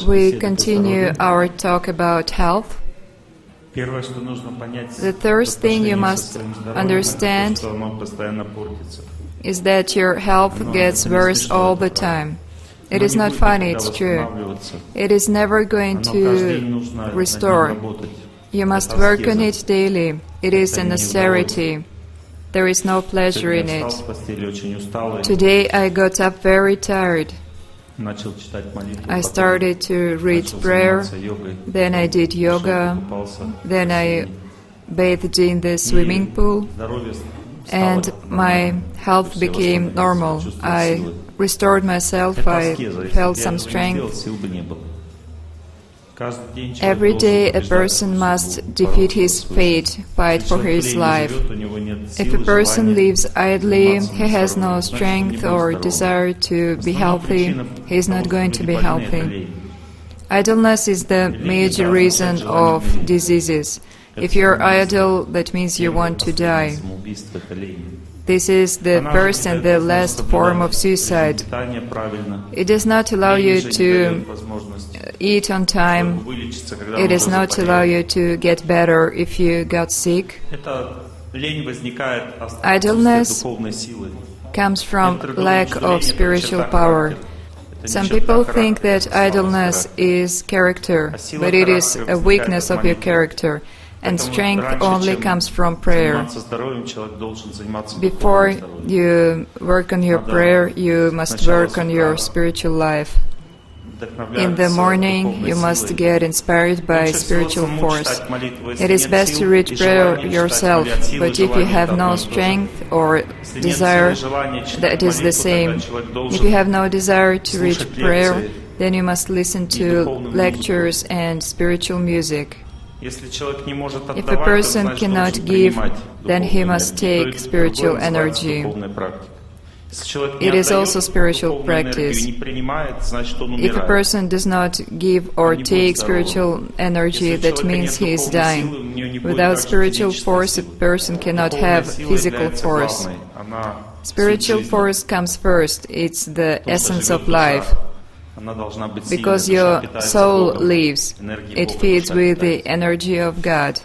We continue our talk about health. The first thing you must understand is that your health gets worse all the time. It is not funny, it's true. It is never going to restore. You must work on it daily. It is a necessity. There is no pleasure in it. Today I got up very tired. I started to read prayer, then I did yoga, then I bathed in the swimming pool, and my health became normal. I restored myself, I felt some strength. Every day a person must defeat his fate, fight for his life. If a person lives idly, he has no strength or desire to be healthy, he is not going to be healthy. Idleness is the major reason of diseases. If you're idle, that means you want to die. This is the first and the last form of suicide. It does not allow you to eat on time. It does not allow you to get better if you got sick. Idleness comes from lack of spiritual power. Some people think that idleness is character, but it is a weakness of your character. And strength only comes from prayer. Before you work on your prayer, you must work on your spiritual life. In the morning, you must get inspired by spiritual force. It is best to read prayer yourself, but if you have no strength or desire, that is the same. If you have no desire to read prayer, then you must listen to lectures and spiritual music. If a person cannot give, then he must take spiritual energy. It is also spiritual practice. If a person does not give or take spiritual energy, that means he is dying. Without spiritual force, a person cannot have physical force. Spiritual force comes first. It's the essence of life. Because your soul lives, it feeds with the energy of God,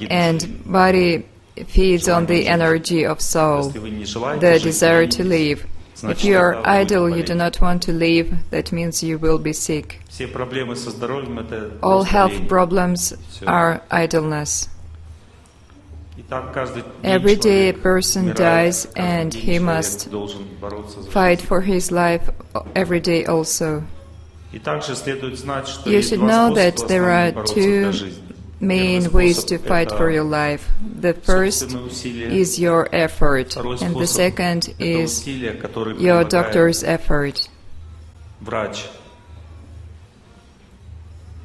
and body feeds on the energy of soul, the desire to live. If you are idle, you do not want to live, that means you will be sick. All health problems are idleness. Every day a person dies and he must fight for his life every day also. You should know that there are two main ways to fight for your life. The first is your effort, and the second is your doctor's effort.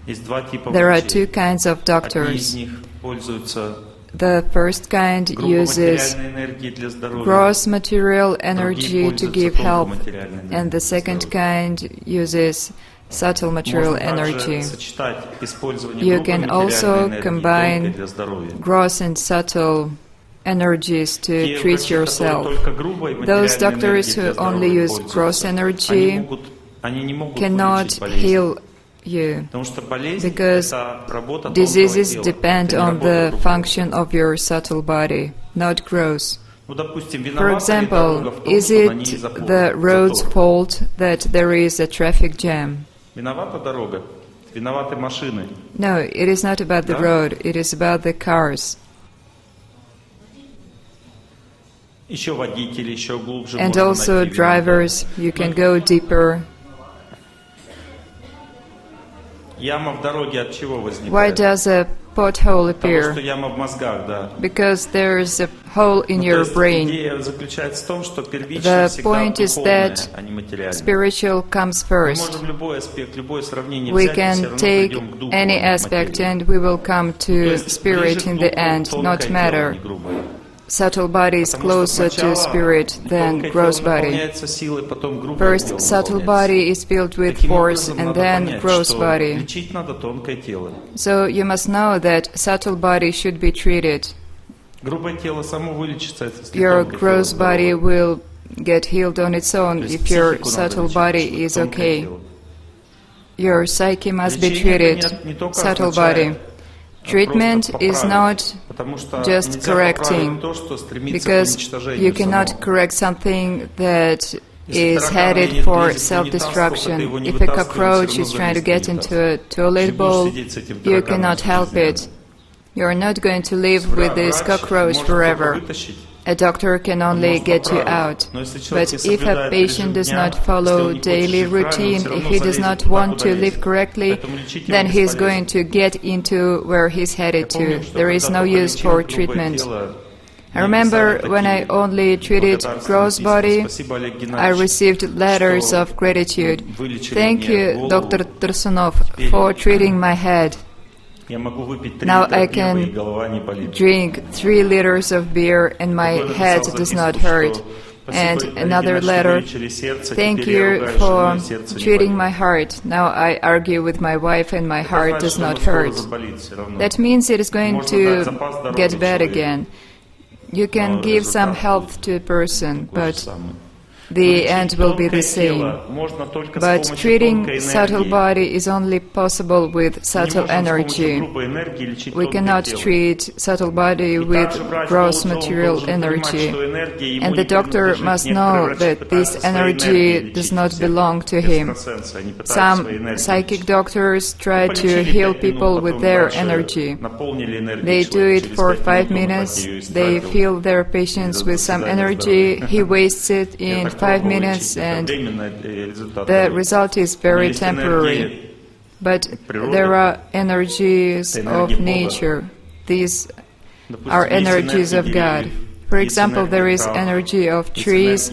There are two kinds of doctors. The first kind uses gross material energy to give help, and the second kind uses subtle material energy. You can also combine gross and subtle energies to treat yourself. Those doctors who only use gross energy cannot heal you, because diseases depend on the function of your subtle body, not gross. For example, is it the road's fault that there is a traffic jam? No, it is not about the road, it is about the cars. And also drivers, you can go deeper. Why does a pothole appear? Because there is a hole in your brain. The point is that spiritual comes first. We can take any aspect and we will come to spirit in the end, not matter. Subtle body is closer to spirit than gross body. First, subtle body is filled with force, and then gross body. So you must know that subtle body should be treated. Your gross body will get healed on its own if your subtle body is okay. Your psyche must be treated, subtle body. Treatment is not just correcting, because you cannot correct something that is headed for self-destruction. If a cockroach is trying to get into a toilet bowl, you cannot help it. You are not going to live with this cockroach forever. A doctor can only get you out. But if a patient does not follow daily routine, if he does not want to live correctly, then he is going to get into where he's headed to. There is no use for treatment. I remember when I only treated gross body, I received letters of gratitude. Thank you, Dr. Torsunov, for treating my head. Now I can drink 3 liters of beer and my head does not hurt. And another letter, thank you for treating my heart. Now I argue with my wife and my heart does not hurt. That means it is going to get bad again. You can give some health to a person, but the end will be the same. But treating subtle body is only possible with subtle energy. We cannot treat subtle body with gross material energy. And the doctor must know that this energy does not belong to him. Some psychic doctors try to heal people with their energy. They do it for 5 minutes, they fill their patients with some energy, he wastes it in 5 minutes and the result is very temporary. But there are energies of nature. These are energies of God. For example, there is energy of trees,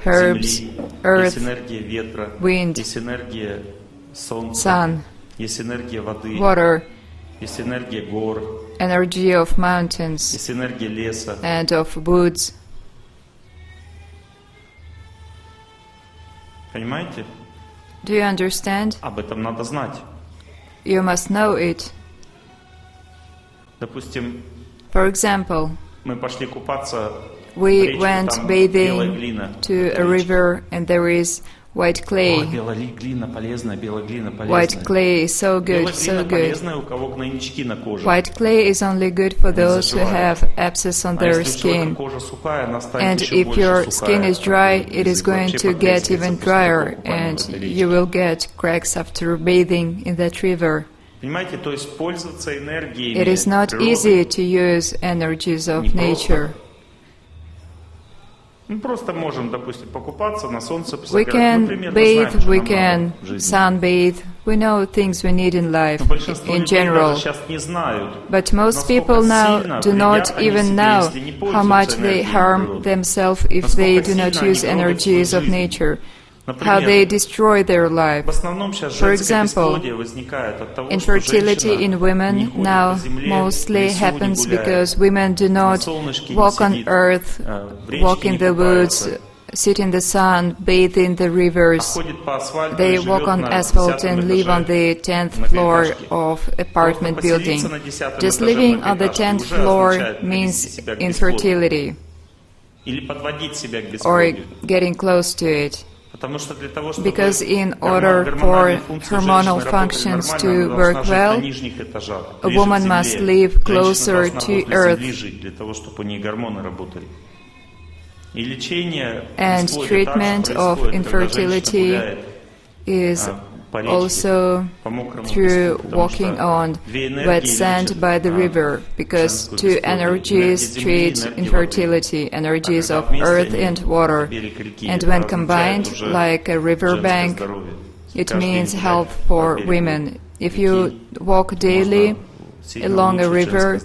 herbs, earth, wind, sun, water, energy of mountains and of woods. Do you understand? You must know it. For example, we went bathing to a river and there is white clay. White clay is so good, so good. White clay is only good for those who have abscess on their skin. And if your skin is dry, it is going to get even drier and you will get cracks after bathing in that river. It is not easy to use energies of nature. We can bathe, we can sunbathe, we know things we need in life, in general. But most people now do not even know how much they harm themselves if they do not use energies of nature, how they destroy their life. For example, infertility in women now mostly happens because women do not walk on earth, walk in the woods, sit in the sun, bathe in the rivers. They walk on asphalt and live on the 10th floor of apartment building. Just living on the 10th floor means infertility, or getting close to it. Because in order for hormonal functions to work well, a woman must live closer to Earth. And treatment of infertility is also through walking on wet sand by the river, because 2 energies treat infertility, energies of earth and water, and when combined like a riverbank, it means health for women. If you walk daily along a river,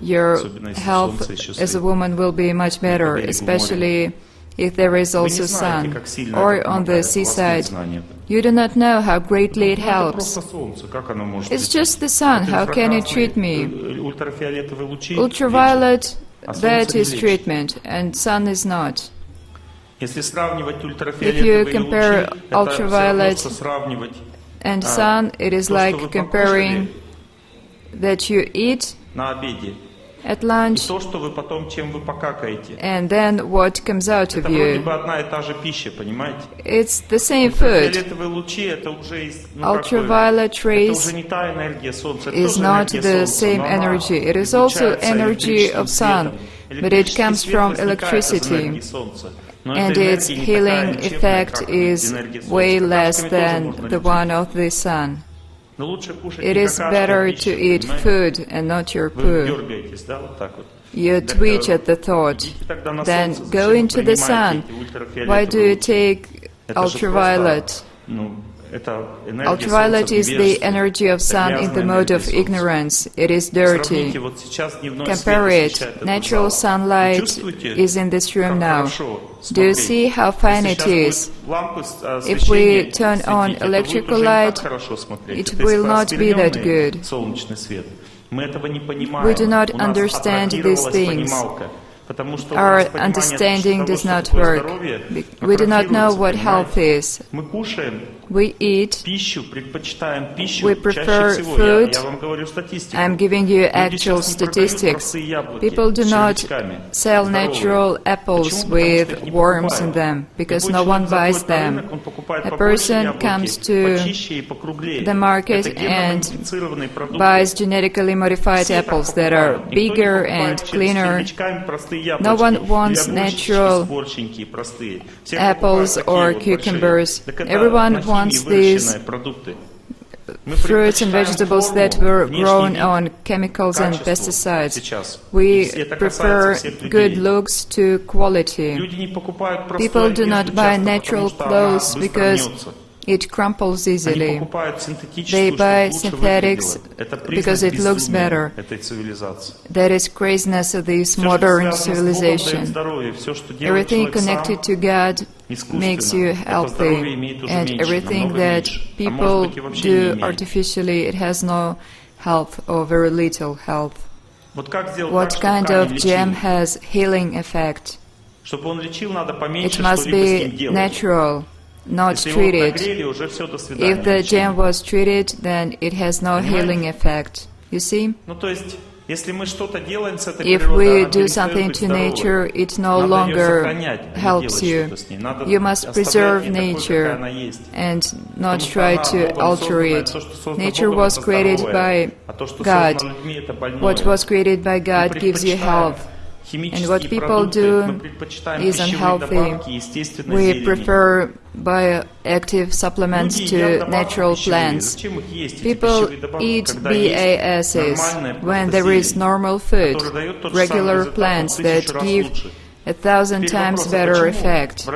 your health as a woman will be much better, especially if there is also sun, or on the seaside. You do not know how greatly it helps. It's just the sun, how can it treat me? Ultraviolet, that is treatment, and sun is not. If you compare ultraviolet and sun, it is like comparing that you eat at lunch, and then what comes out of you. It's the same food. Ultraviolet rays is not the same energy. It is also energy of sun, but it comes from electricity, and its healing effect is way less than the one of the sun. It is better to eat food and not your poo. You twitch at the thought. Then go into the sun. Why do you take ultraviolet? Ultraviolet is the energy of sun in the mode of ignorance. It is dirty. Compare it. Natural sunlight is in this room now. Do you see how fine it is? If we turn on electrical light, it will not be that good. We do not understand these things. Our understanding does not work. We do not know what health is. We eat. We prefer food. I'm giving you actual statistics. People do not sell natural apples with worms in them because no one buys them. A person comes to the market and buys genetically modified apples that are bigger and cleaner. No one wants natural apples or cucumbers. Everyone wants these fruits and vegetables that were grown on chemicals and pesticides. We prefer good looks to quality. People do not buy natural clothes because it crumples easily. They buy synthetics because it looks better. That is craziness of this modern civilization. Everything connected to God makes you healthy, and everything that people do artificially, it has no health or very little health. What kind of gem has healing effect? It must be natural, not treated. If the gem was treated, then it has no healing effect. You see? If we do something to nature, it no longer helps you. You must preserve nature and not try to alter it. Nature was created by God. What was created by God gives you health. And what people do is unhealthy. We prefer bioactive supplements to natural plants. People eat BASs when there is normal food, regular plants that give 1,000 times better effect.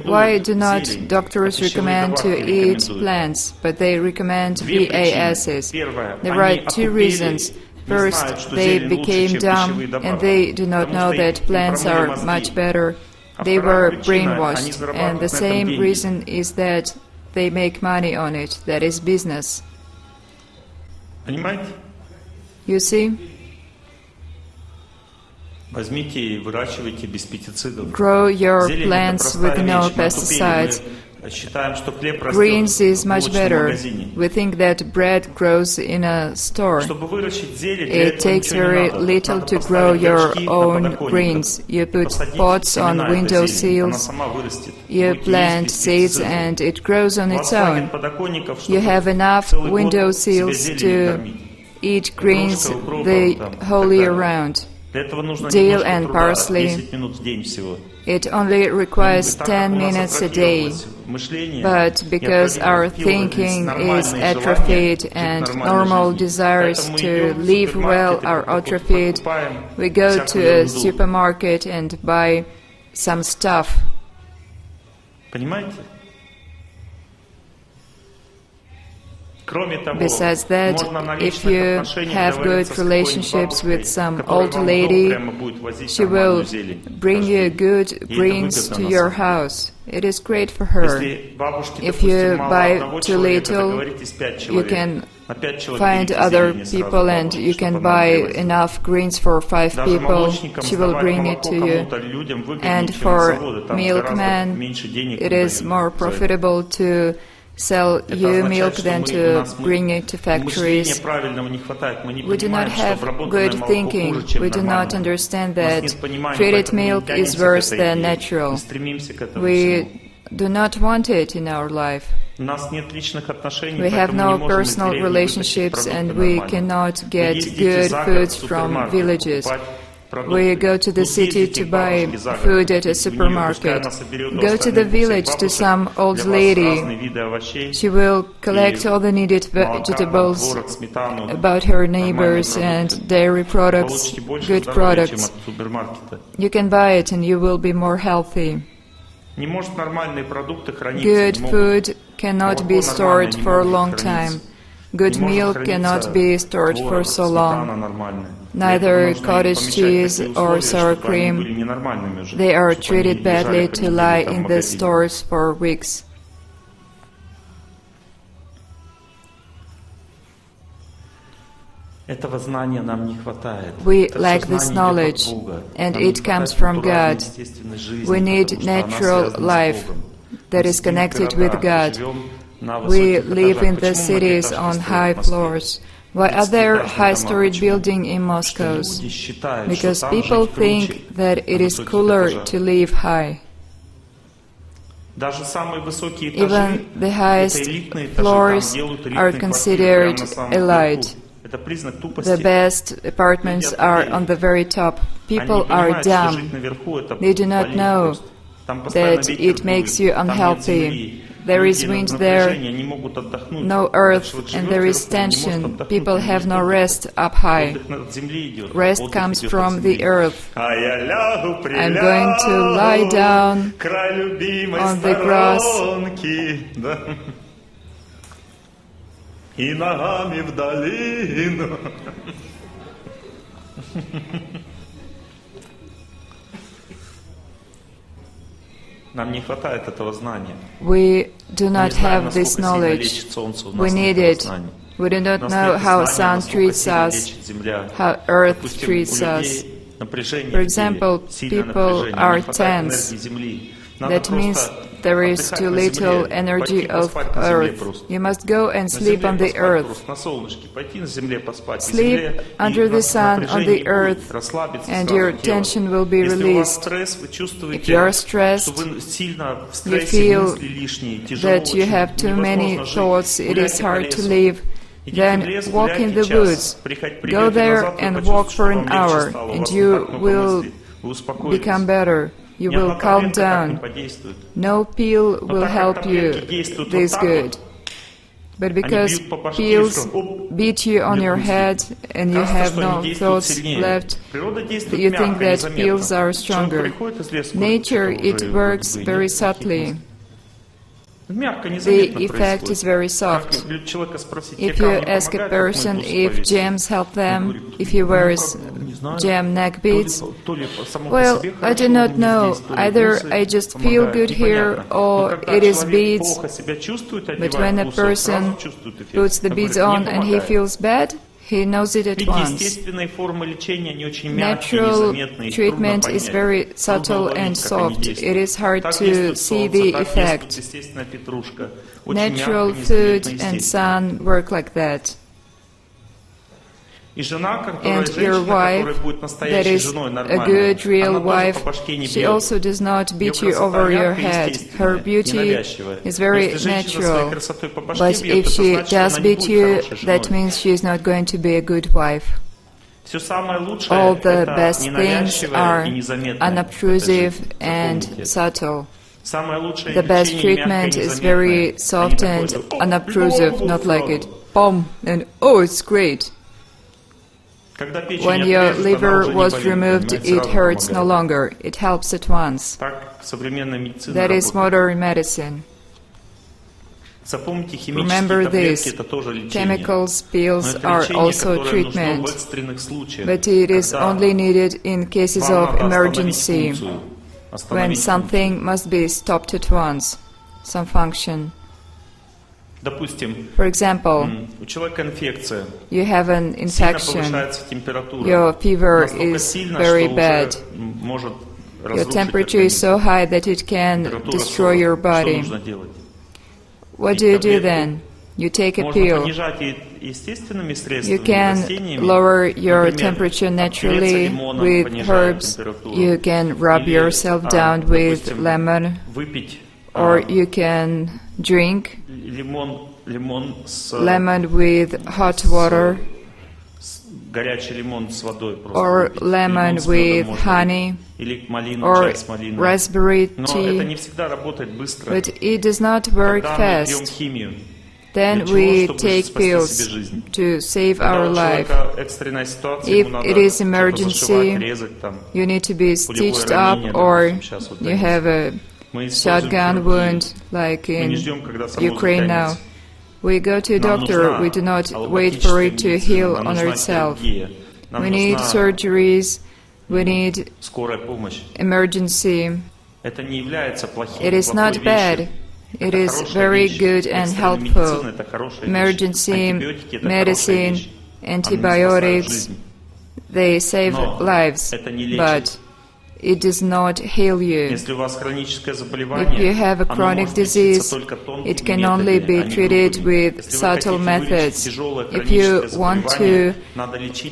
Why do not doctors recommend to eat plants, but they recommend BASs? There are two reasons. First, they became dumb and they do not know that plants are much better. They were brainwashed, and the same reason is that they make money on it. That is business. You see? Grow your plants with no pesticides. Greens is much better. We think that bread grows in a store. It takes very little to grow your own greens. You put pots on window sills, you plant seeds and it grows on its own. You have enough window sills to eat greens the whole year round. Dill and parsley. It only requires 10 minutes a day. But because our thinking is atrophied and normal desires to live well are atrophied, we go to a supermarket and buy some stuff. Besides that, if you have good relationships with some old lady, she will bring you good greens to your house. It is great for her. If you buy too little, you can find other people and you can buy enough greens for 5 people. She will bring it to you. And for milkmen, it is more profitable to sell you milk than to bring it to factories. We do not have good thinking. We do not understand that treated milk is worse than natural. We do not want it in our life. We have no personal relationships and we cannot get good foods from villages. We go to the city to buy food at a supermarket. Go to the village to some old lady. She will collect all the needed vegetables about her neighbors and dairy products, good products. You can buy it and you will be more healthy. Good food cannot be stored for a long time. Good milk cannot be stored for so long. Neither cottage cheese or sour cream. They are treated badly to lie in the stores for weeks. We lack this knowledge, and it comes from God. We need natural life that is connected with God. We live in the cities on high floors. Why are there high-storied buildings in Moscow? Because people think that it is cooler to live high. Even the highest floors are considered elite. The best apartments are on the very top. People are dumb. They do not know that it makes you unhealthy. There is wind there, no earth, and there is tension. People have no rest up high. Rest comes from the earth. I'm going to lie down on the grass We do not have this knowledge. We need it. We do not know how sun treats us, how earth treats us. For example, people are tense. That means there is too little energy of earth. You must go and sleep on the earth. Sleep under the sun on the earth, and your tension will be released. If you are stressed, you feel that you have too many thoughts, it is hard to live, then walk in the woods. Go there and walk for an hour, and you will become better. You will calm down. No pill will help you this good. But because pills beat you on your head and you have no thoughts left, you think that pills are stronger. Nature, it works very subtly. The effect is very soft. If you ask a person if gems help them, if he wears gem neck beads, well, I do not know. Either I just feel good here or it is beads. But when a person puts the beads on and he feels bad, he knows it at once. Natural treatment is very subtle and soft. It is hard to see the effect. Natural food and sun work like that. And your wife, that is a good, real wife, she also does not beat you over your head. Her beauty is very natural. But if she does beat you, that means she is not going to be a good wife. All the best things are unobtrusive and subtle. The best treatment is very soft and unobtrusive, not like it, boom, and oh, it's great. When your liver was removed, it hurts no longer. It helps at once. That is modern medicine. Remember this. Chemicals, pills are also treatment, but it is only needed in cases of emergency, when something must be stopped at once, some function. For example, you have an infection, your fever is very bad, your temperature is so high that it can destroy your body. What do you do then? You take a pill. You can lower your temperature naturally with herbs. You can rub yourself down with lemon, or you can drink lemon with hot water, or lemon with honey, or raspberry tea, but it does not work fast. Then we take pills to save our life. If it is emergency, you need to be stitched up, or you have a shotgun wound like in Ukraine now. We go to a doctor, we do not wait for it to heal on itself. We need surgeries, we need emergency. It is not bad. It is very good and helpful. Emergency medicine, antibiotics, they save lives, but it does not heal you. If you have a chronic disease, it can only be treated with subtle methods. If you want to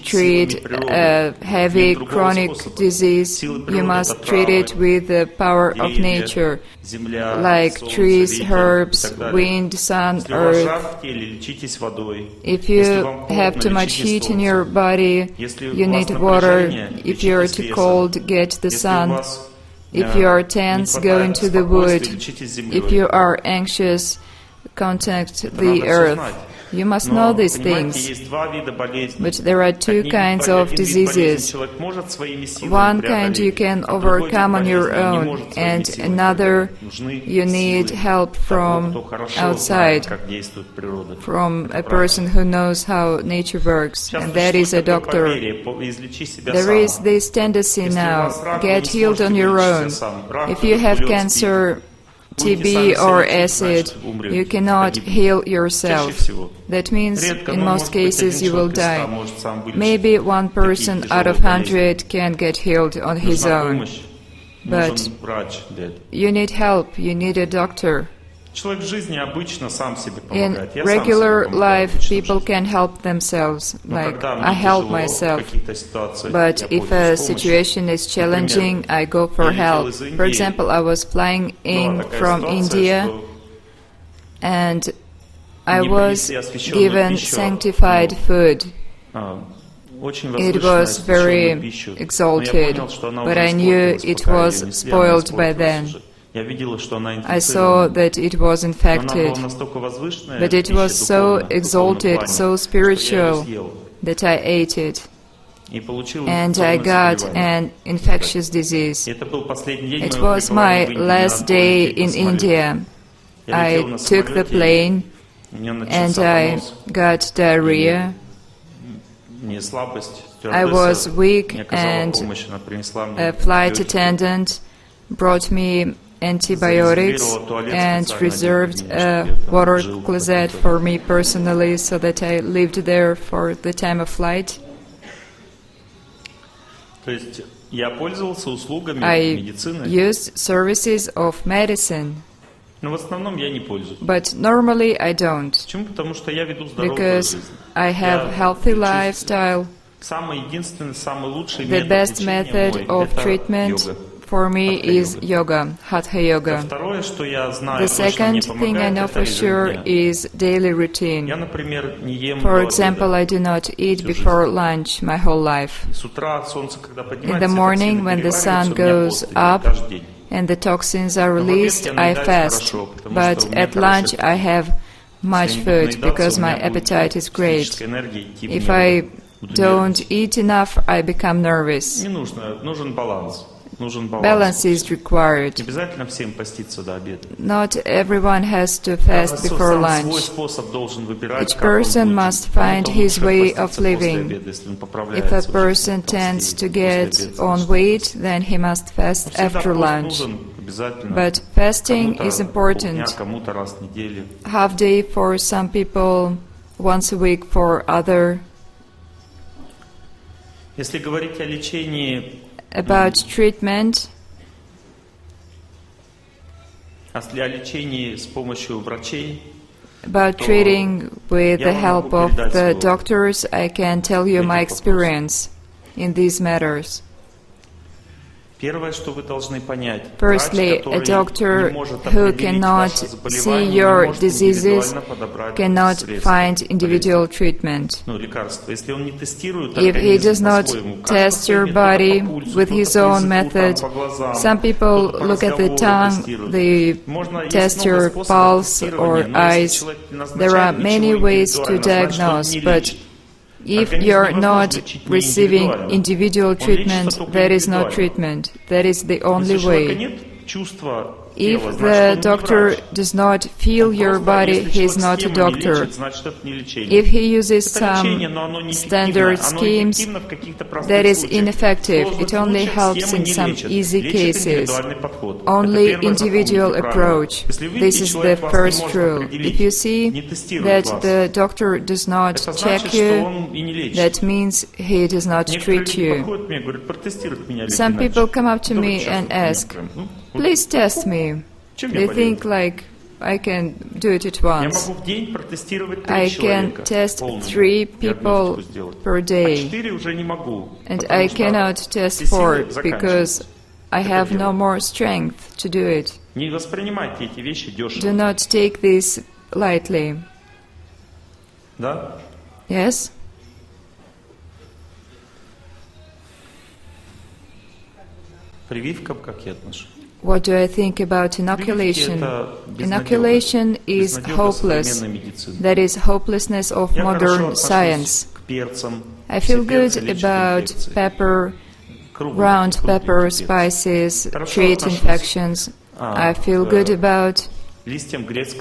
treat a heavy chronic disease, you must treat it with the power of nature, like trees, herbs, wind, sun, earth. If you have too much heat in your body, you need water. If you are too cold, get the sun. If you are tense, go into the wood. If you are anxious, contact the earth. You must know these things. But there are two kinds of diseases. One kind you can overcome on your own, and another you need help from outside, from a person who knows how nature works, and that is a doctor. There is this tendency now, get healed on your own. If you have cancer, TB or acid, you cannot heal yourself. That means, in most cases, you will die. Maybe 1 person out of 100 can get healed on his own. But you need help, you need a doctor. In regular life, people can help themselves, like I help myself. But if a situation is challenging, I go for help. For example, I was flying in from India, and I was given sanctified food. It was very exalted, but I knew it was spoiled by then. I saw that it was infected, but it was so exalted, so spiritual, that I ate it, and I got an infectious disease. It was my last day in India. I took the plane, and I got diarrhea. I was weak, and a flight attendant brought me antibiotics and reserved a water closet for me personally, so that I lived there for the time of flight. I used services of medicine, but normally I don't, because I have healthy lifestyle. The best method of treatment for me is yoga, Hatha yoga. The second thing I know for sure is daily routine. For example, I do not eat before lunch my whole life. In the morning, when the sun goes up and the toxins are released, I fast. But at lunch I have much food because my appetite is great. If I don't eat enough, I become nervous. Balance is required. Not everyone has to fast before lunch. Each person must find his way of living. If a person tends to get on weight, then he must fast after lunch. But fasting is important. Half day for some people, once a week for other. About treatment, About treating with the help of the doctors, I can tell you my experience in these matters. Firstly, a doctor who cannot see your diseases cannot find individual treatment. If he does not test your body with his own method, some people look at the tongue, they test your pulse or eyes. There are many ways to diagnose, but if you're not receiving individual treatment, that is not treatment. That is the only way. If the doctor does not feel your body, he is not a doctor. If he uses some standard schemes, that is ineffective. It only helps in some easy cases. Only individual approach. This is the first rule. If you see that the doctor does not check you, that means he does not treat you. Some people come up to me and ask, "Please test me." They think like I can do it at once. I can test 3 people per day, and I cannot test 4 because I have no more strength to do it. Do not take this lightly. Yes? What do I think about inoculation? Inoculation is hopeless. That is hopelessness of modern science. I feel good about pepper, ground pepper, spices, treat infections. I feel good about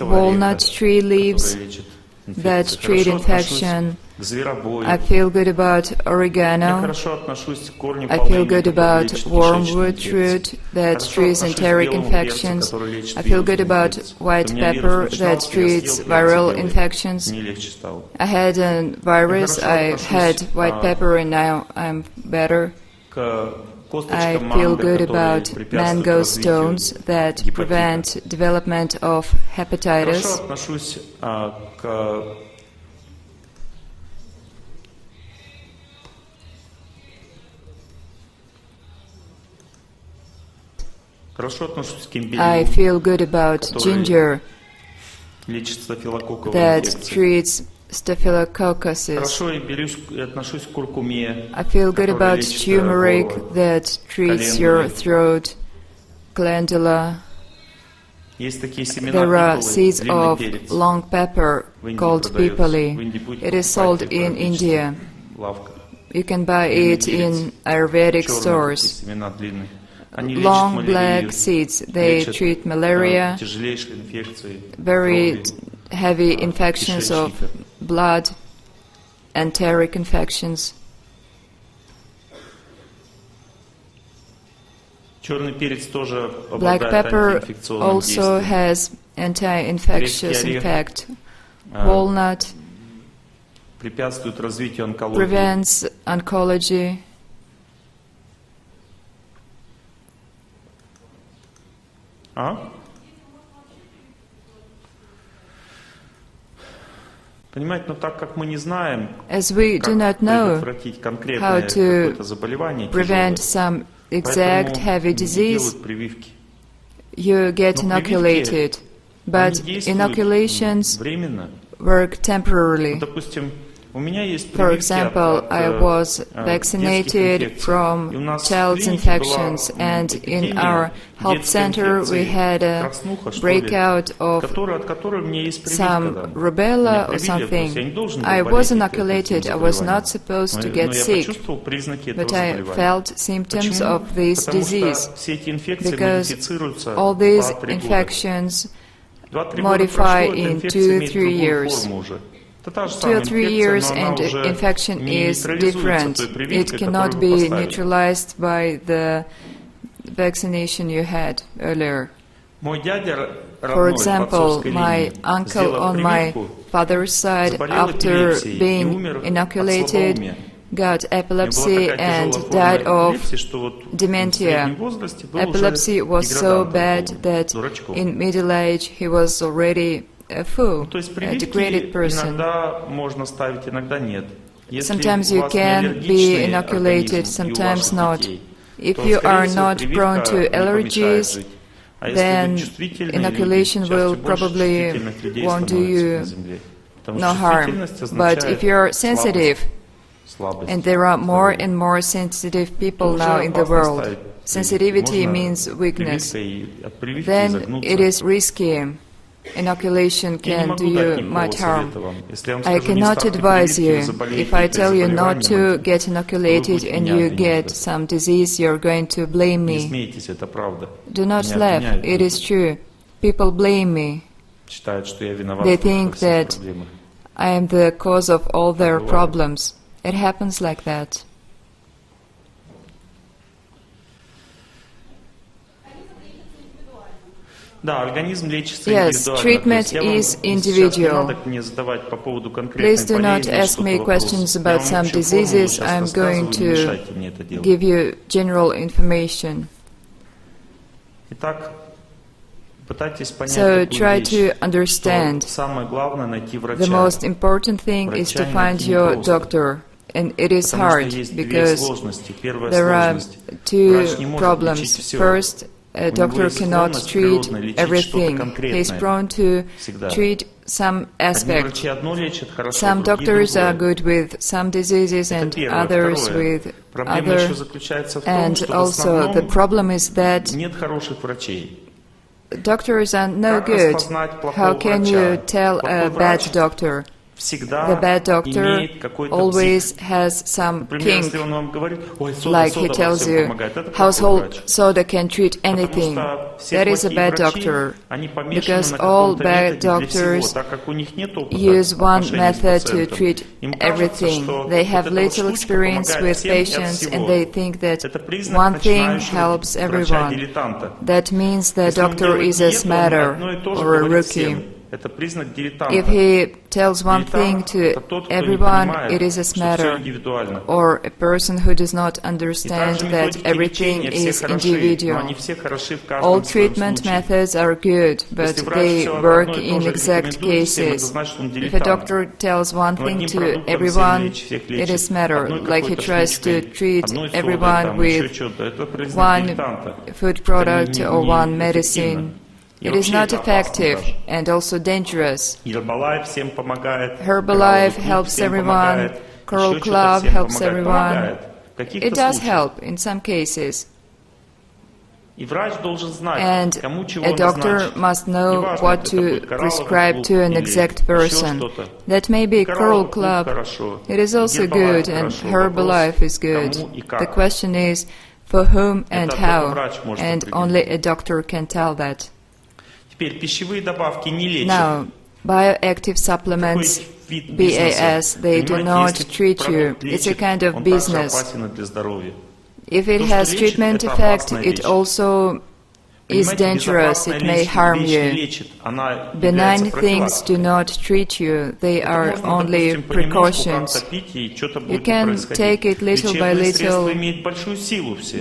walnut tree leaves that treat infection. I feel good about oregano. I feel good about wormwood root that treats enteric infections. I feel good about white pepper that treats viral infections. I had a virus, I had white pepper, and now I'm better. I feel good about mango stones that prevent development of hepatitis. I feel good about ginger that treats staphylococcuses. I feel good about turmeric that treats your throat glandula. There are seeds of long pepper called pipali. It is sold in India. You can buy it in Ayurvedic stores. Long black seeds, they treat malaria, very heavy infections of blood, enteric infections. Black pepper also has anti-infectious effect. Walnut prevents oncology. As we do not know how to prevent some exact heavy disease, you get inoculated, but inoculations work temporarily. For example, I was vaccinated from child's infections, and in our health center we had a breakout of some rubella or something. I was inoculated, I was not supposed to get sick, but I felt symptoms of this disease, because all these infections modify in 2-3 years. 2 or 3 years and infection is different. It cannot be neutralized by the vaccination you had earlier. For example, my uncle on my father's side, after being inoculated, got epilepsy and died of dementia. Epilepsy was so bad that in middle age he was already a fool, a degraded person. Sometimes you can be inoculated, sometimes not. If you are not prone to allergies, then inoculation will probably won't do you no harm. But if you are sensitive, and there are more and more sensitive people now in the world, sensitivity means weakness, then it is risky. Inoculation can do you much harm. I cannot advise you. If I tell you not to get inoculated and you get some disease, you're going to blame me. Do not laugh, it is true. People blame me. They think that I am the cause of all their problems. It happens like that. Yes, treatment is individual. Please do not ask me questions about some diseases. I am going to give you general information. So try to understand. The most important thing is to find your doctor. And it is hard because there are two problems. First, a doctor cannot treat everything. He is prone to treat some aspect. Some doctors are good with some diseases and others with other. And also the problem is that doctors are no good. How can you tell a bad doctor? The bad doctor always has some kink, like he tells you, household soda can treat anything. That is a bad doctor, because all bad doctors use one method to treat everything. They have little experience with patients and they think that one thing helps everyone. That means the doctor is a smarter or a rookie. If he tells one thing to everyone, it is a smatter, or a person who does not understand that everything is individual. All treatment methods are good, but they work in exact cases. If a doctor tells one thing to everyone, it is matter, like he tries to treat everyone with one food product or one medicine. It is not effective and also dangerous. Herbalife helps everyone, Coral Club helps everyone. It does help in some cases. And a doctor must know what to prescribe to an exact person. That may be Coral Club. It is also good, and Herbalife is good. The question is for whom and how, and only a doctor can tell that. Now, bioactive supplements, BAS, they do not treat you. It's a kind of business. If it has treatment effect, it also is dangerous. It may harm you. Benign things do not treat you. They are only precautions. You can take it little by little,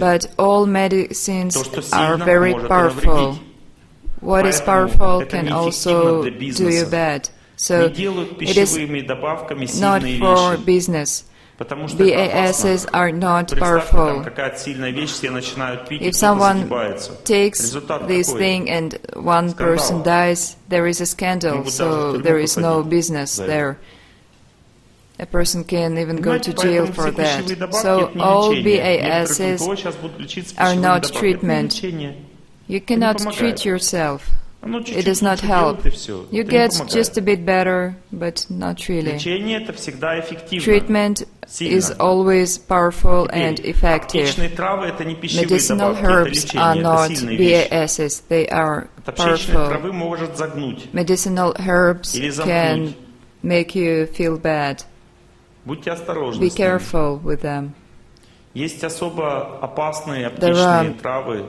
but all medicines are very powerful. What is powerful can also do you bad. So it is not for business. BASs are not powerful. If someone takes this thing and one person dies, there is a scandal, so there is no business there. A person can even go to jail for that. So all BASs are not treatment. You cannot treat yourself. It does not help. You get just a bit better, but not really. Treatment is always powerful and effective. Medicinal herbs are not BASs, they are powerful. Medicinal herbs can make you feel bad. Be careful with them. There are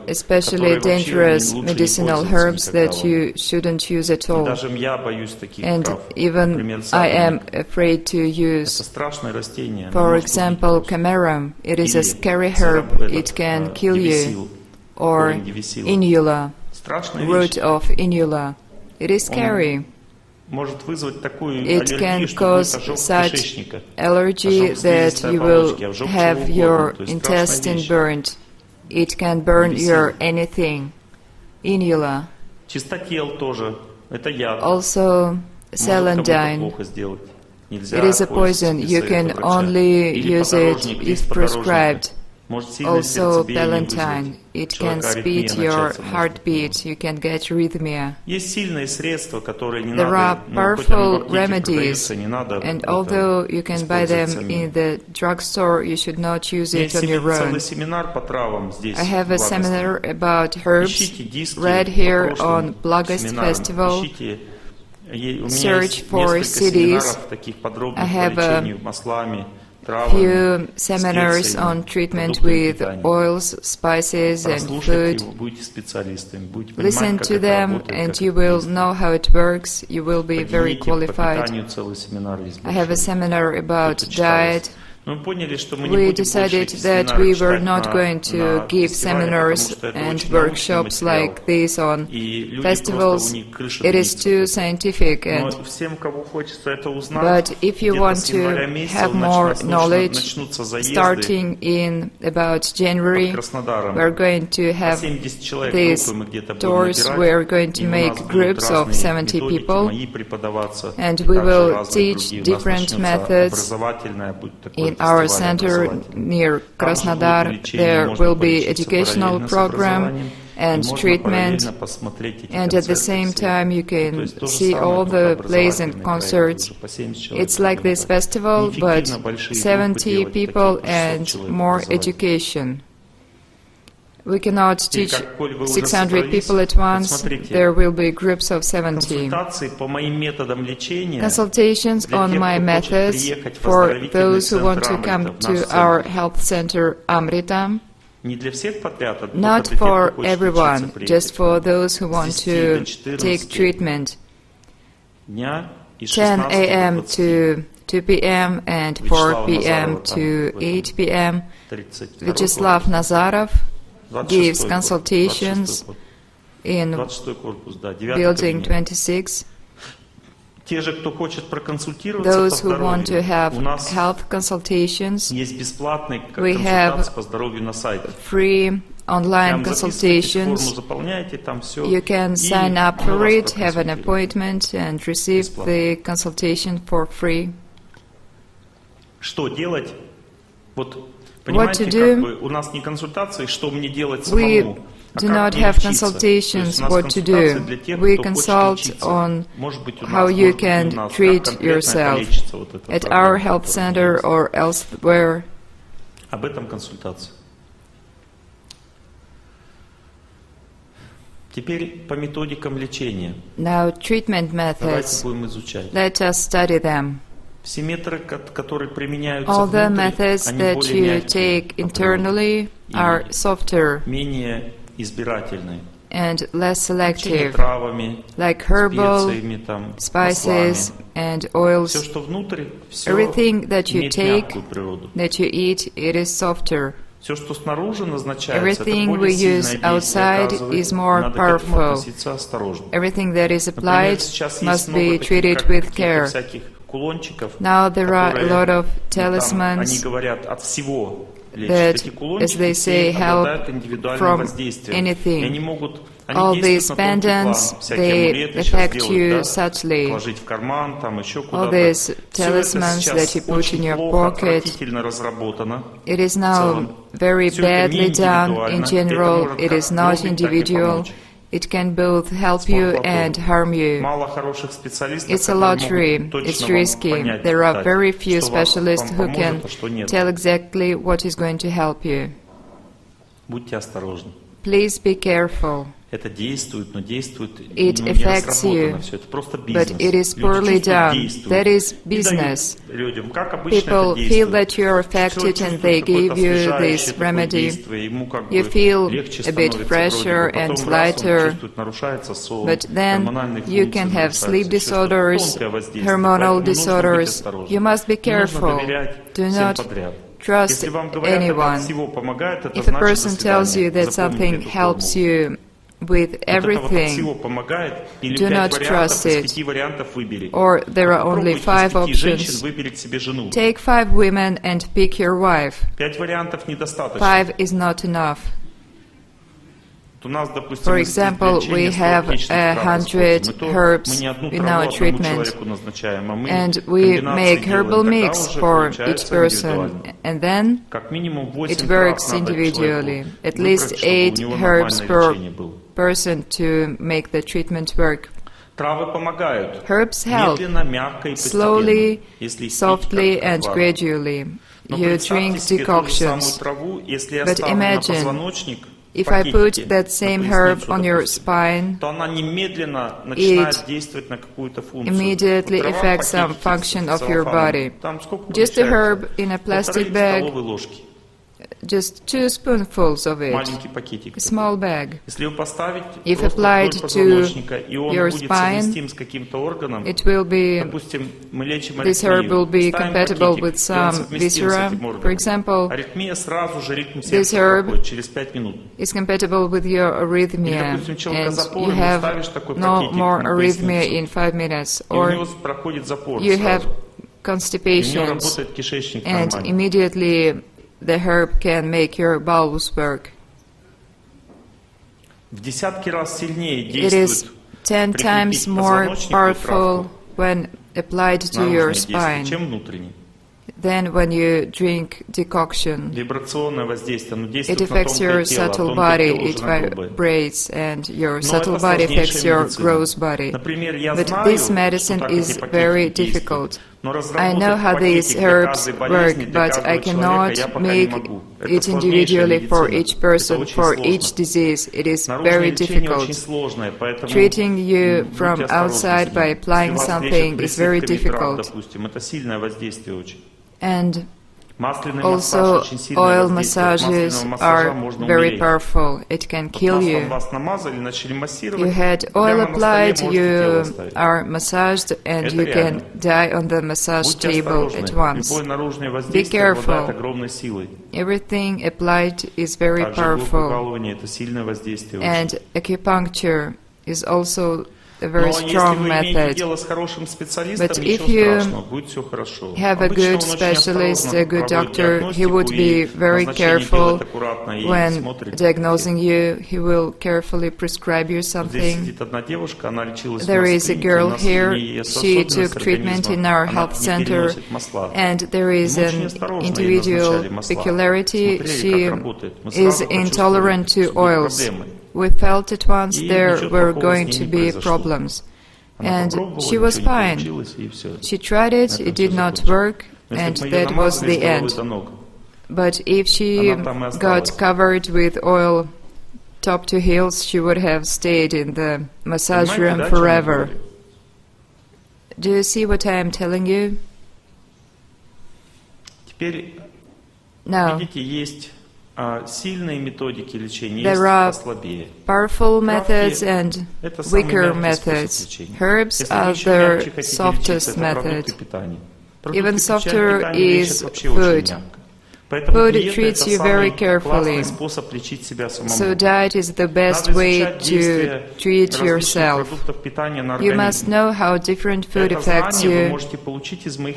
especially dangerous medicinal herbs that you shouldn't use at all. And even I am afraid to use, for example, camerum. It is a scary herb. It can kill you. Or inula, root of inula. It is scary. It can cause such allergy that you will have your intestine burned. It can burn your anything. Inula. Also, celandine. It is a poison. You can only use it if prescribed. Also, palatine. It can speed your heartbeat. You can get arrhythmia. There are powerful remedies, and although you can buy them in the drugstore, you should not use it on your own. I have a seminar about herbs right here on Blagost Festival. Search for CDs. I have a few seminars on treatment with oils, spices and food. Listen to them and you will know how it works. You will be very qualified. I have a seminar about diet. We decided that we were not going to give seminars and workshops like this on festivals. It is too scientific. But if you want to have more knowledge, starting in about January, we're going to have these tours. We're going to make groups of 70 people, and we will teach different methods. In our center near Krasnodar, there will be educational program and treatment, and at the same time you can see all the plays and concerts. It's like this festival, but 70 people and more education. We cannot teach 600 people at once. There will be groups of 70. Consultations on my methods for those who want to come to our health center Amrita. Not for everyone, just for those who want to take treatment. 10 a.m. to 2 p.m. and 4 p.m. to 8 p.m. Vyacheslav Nazarov gives consultations in building 26. Those who want to have health consultations, we have free online consultations. You can sign up for it, have an appointment and receive the consultation for free. What to do? We do not have consultations what to do. We consult on how you can treat yourself at our health center or elsewhere. Now, treatment methods. Let us study them. All the methods that you take internally are softer and less selective, like herbal, spices and oils. Everything that you take, that you eat, it is softer. Everything we use outside is more powerful. Everything that is applied must be treated with care. Now there are a lot of talismans that, as they say, help from anything. All these pendants, they affect you subtly. All these talismans that you put in your pocket, it is now very badly done in general. It is not individual. It can both help you and harm you. It's a lottery. It's risky. There are very few specialists who can tell exactly what is going to help you. Please be careful. It affects you, but it is poorly done. That is business. People feel that you are affected and they give you this remedy. You feel a bit fresher and lighter, but then you can have sleep disorders, hormonal disorders. You must be careful. Do not trust anyone. If a person tells you that something helps you with everything, do not trust it. Or there are only 5 options. Take 5 women and pick your wife. 5 is not enough. For example, we have 100 herbs in our treatment, and we make herbal mix for each person, and then it works individually. At least 8 herbs per person to make the treatment work. Herbs help slowly, softly and gradually. You drink decoctions, but imagine, if I put that same herb on your spine, it immediately affects some function of your body. Just a herb in a plastic bag, just 2 spoonfuls of it, a small bag. If applied to your spine, it will be, this herb will be compatible with some viscera. For example, this herb is compatible with your arrhythmia, and you have no more arrhythmia in 5 minutes. Or you have constipations, and immediately the herb can make your bowels work. It is 10 times more powerful when applied to your spine than when you drink decoction. It affects your subtle body, it vibrates, and your subtle body affects your gross body. But this medicine is very difficult. I know how these herbs work, but I cannot make it individually for each person, for each disease. It is very difficult. Treating you from outside by applying something is very difficult. And also, oil massages are very powerful. It can kill you. You had oil applied, you are massaged, and you can die on the massage table at once. Be careful. Everything applied is very powerful. And acupuncture is also a very strong method. But if you have a good specialist, a good doctor, he would be very careful when diagnosing you. He will carefully prescribe you something. There is a girl here, she took treatment in our health center, and there is an individual peculiarity. She is intolerant to oils. We felt at once there were going to be problems, and she was fine. She tried it, it did not work, and that was the end. But if she got covered with oil top to heels, she would have stayed in the massage room forever. Do you see what I am telling you? Now, there are powerful methods and weaker methods. Herbs are the softest method. Even softer is food. Food treats you very carefully, so diet is the best way to treat yourself. You must know how different food affects you,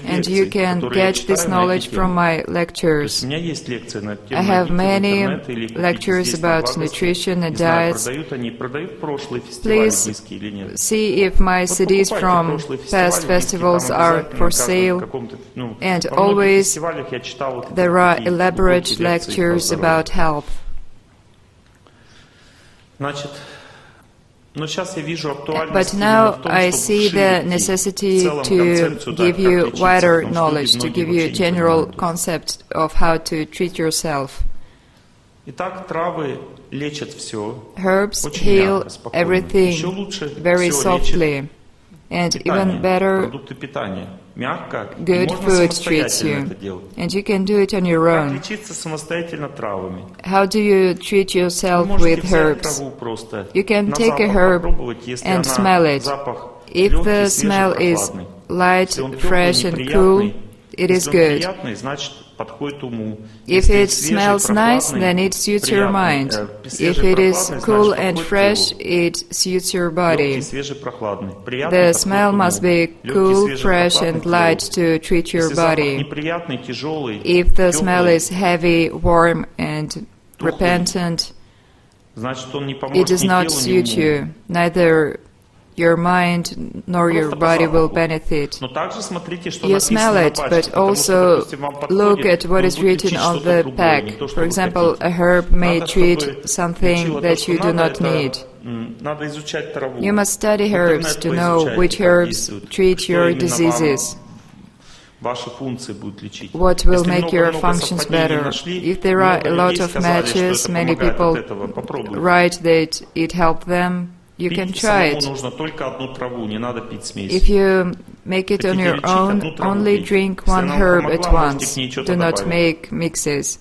and you can get this knowledge from my lectures. I have many lectures about nutrition and diets. Please see if my CDs from past festivals are for sale, and always there are elaborate lectures about health. But now I see the necessity to give you wider knowledge, to give you a general concept of how to treat yourself. Herbs heal everything very softly, and even better, good food treats you, and you can do it on your own. How do you treat yourself with herbs? You can take a herb and smell it. If the smell is light, fresh and cool, it is good. If it smells nice, then it suits your mind. If it is cool and fresh, it suits your body. The smell must be cool, fresh and light to treat your body. If the smell is heavy, warm and repentant, it does not suit you. Neither your mind nor your body will benefit. You smell it, but also look at what is written on the pack. For example, a herb may treat something that you do not need. You must study herbs to know which herbs treat your diseases. What will make your functions better? If there are a lot of matches, many people write that it helped them. You can try it. If you make it on your own, only drink one herb at once. Do not make mixes.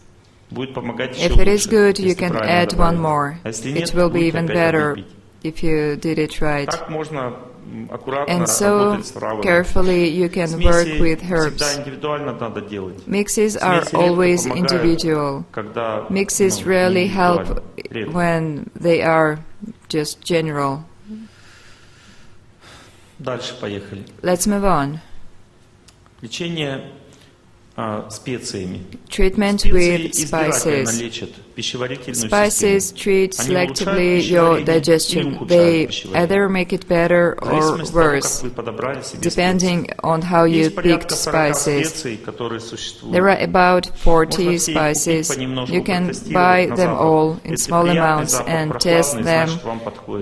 If it is good, you can add one more. It will be even better if you did it right. And so, carefully, you can work with herbs. Mixes are always individual. Mixes rarely help when they are just general. Let's move on. Treatment with spices. Spices treat selectively your digestion. They either make it better or worse, depending on how you picked spices. There are about 40 spices. You can buy them all in small amounts and test them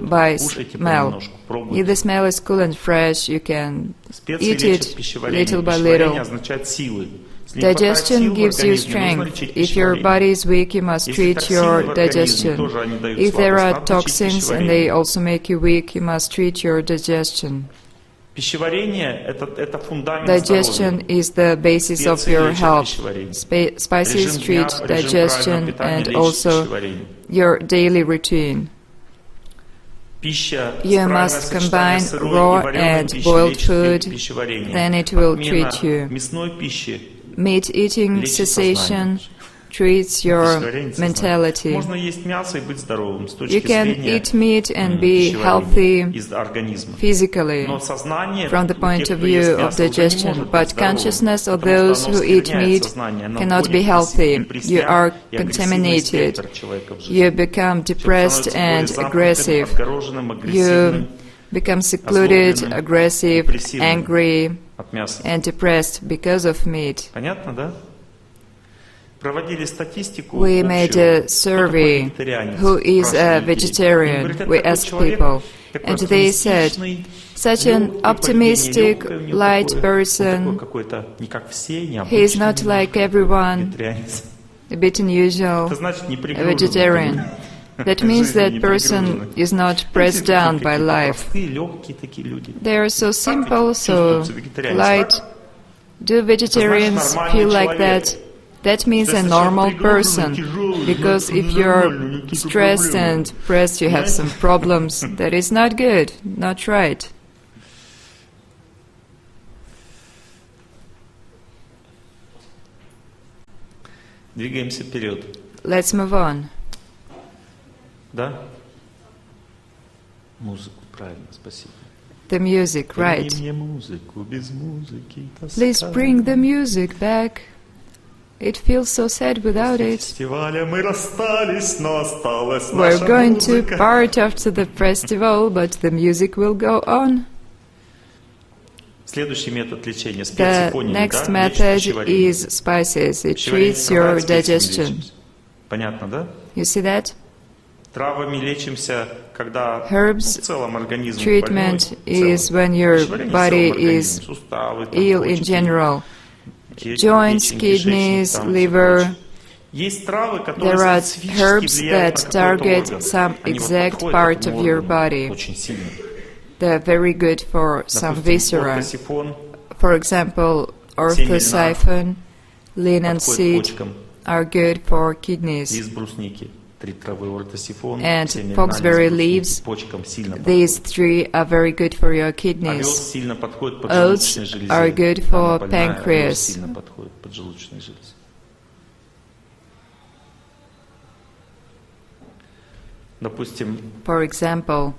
by smell. If the smell is cool and fresh, you can eat it little by little. Digestion gives you strength. If your body is weak, you must treat your digestion. If there are toxins and they also make you weak, you must treat your digestion. Digestion is the basis of your health. Spices treat digestion and also your daily routine. You must combine raw and boiled food, then it will treat you. Meat-eating cessation treats your mentality. You can eat meat and be healthy physically from the point of view of digestion, but consciousness of those who eat meat cannot be healthy. You are contaminated. You become depressed and aggressive. You become secluded, aggressive, angry, and depressed because of meat. We made a survey, who is a vegetarian? We asked people, and they said, such an optimistic, light person, he is not like everyone, a bit unusual, a vegetarian. That means that person is not pressed down by life. They are so simple, so light. Do vegetarians feel like that? That means a normal person. Because if you're stressed and pressed, you have some problems. That is not good, not right. Let's move on. The music, right. Please bring the music back. It feels so sad without it. We're going to part after the festival, but the music will go on. The next method is spices. It treats your digestion. You see that? Herbs treatment is when your body is ill in general. Joints, kidneys, liver, There are herbs that target some exact part of your body. They're very good for some viscera. For example, orthosiphon, linen seed are good for kidneys. And foxberry leaves, these three are very good for your kidneys. Oats are good for pancreas. For example,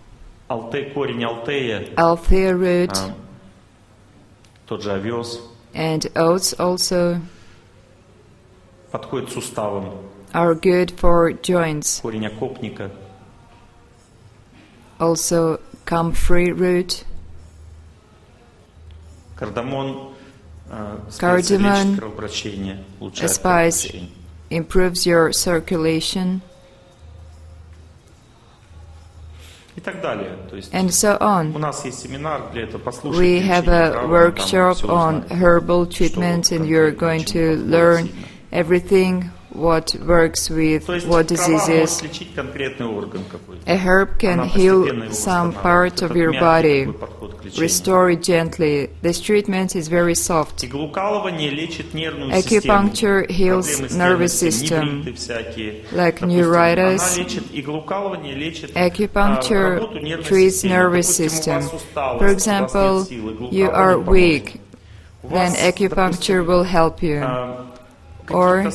althea root and oats also are good for joints. Also comfrey root, cardamom, a spice, improves your circulation, and so on. We have a workshop on herbal treatment, and you're going to learn everything what works with what diseases. A herb can heal some part of your body, restore it gently. This treatment is very soft. Acupuncture heals nervous system, like neuritis. Acupuncture treats nervous system. For example, you are weak, then acupuncture will help you. Or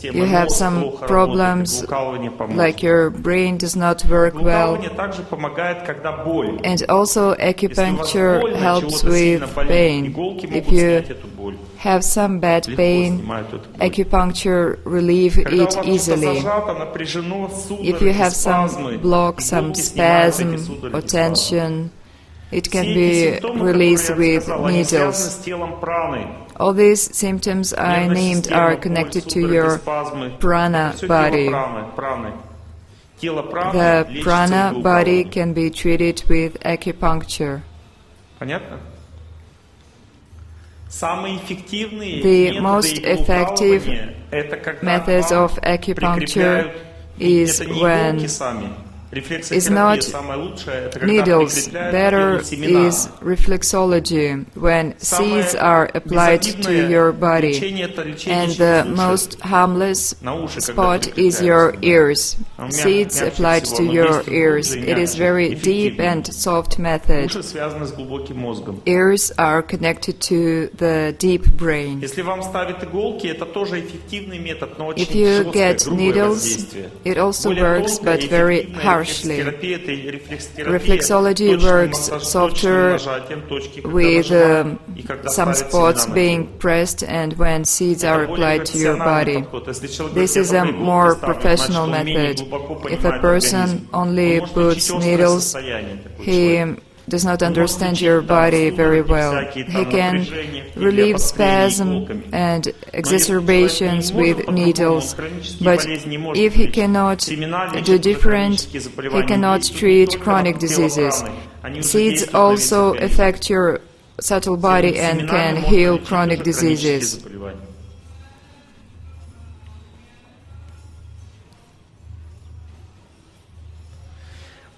you have some problems, like your brain does not work well. And also acupuncture helps with pain. If you have some bad pain, acupuncture relieves it easily. If you have some block, some spasm or tension, it can be released with needles. All these symptoms I named are connected to your prana body. The prana body can be treated with acupuncture. The most effective methods of acupuncture is when is not needles, better is reflexology, when seeds are applied to your body, and the most harmless spot is your ears. Seeds applied to your ears. It is very deep and soft method. Ears are connected to the deep brain. If you get needles, it also works, but very harshly. Reflexology works softer with some spots being pressed and when seeds are applied to your body. This is a more professional method. If a person only puts needles, he does not understand your body very well. He can relieve spasm and exacerbations with needles, but if he cannot do different, he cannot treat chronic diseases. Seeds also affect your subtle body and can heal chronic diseases.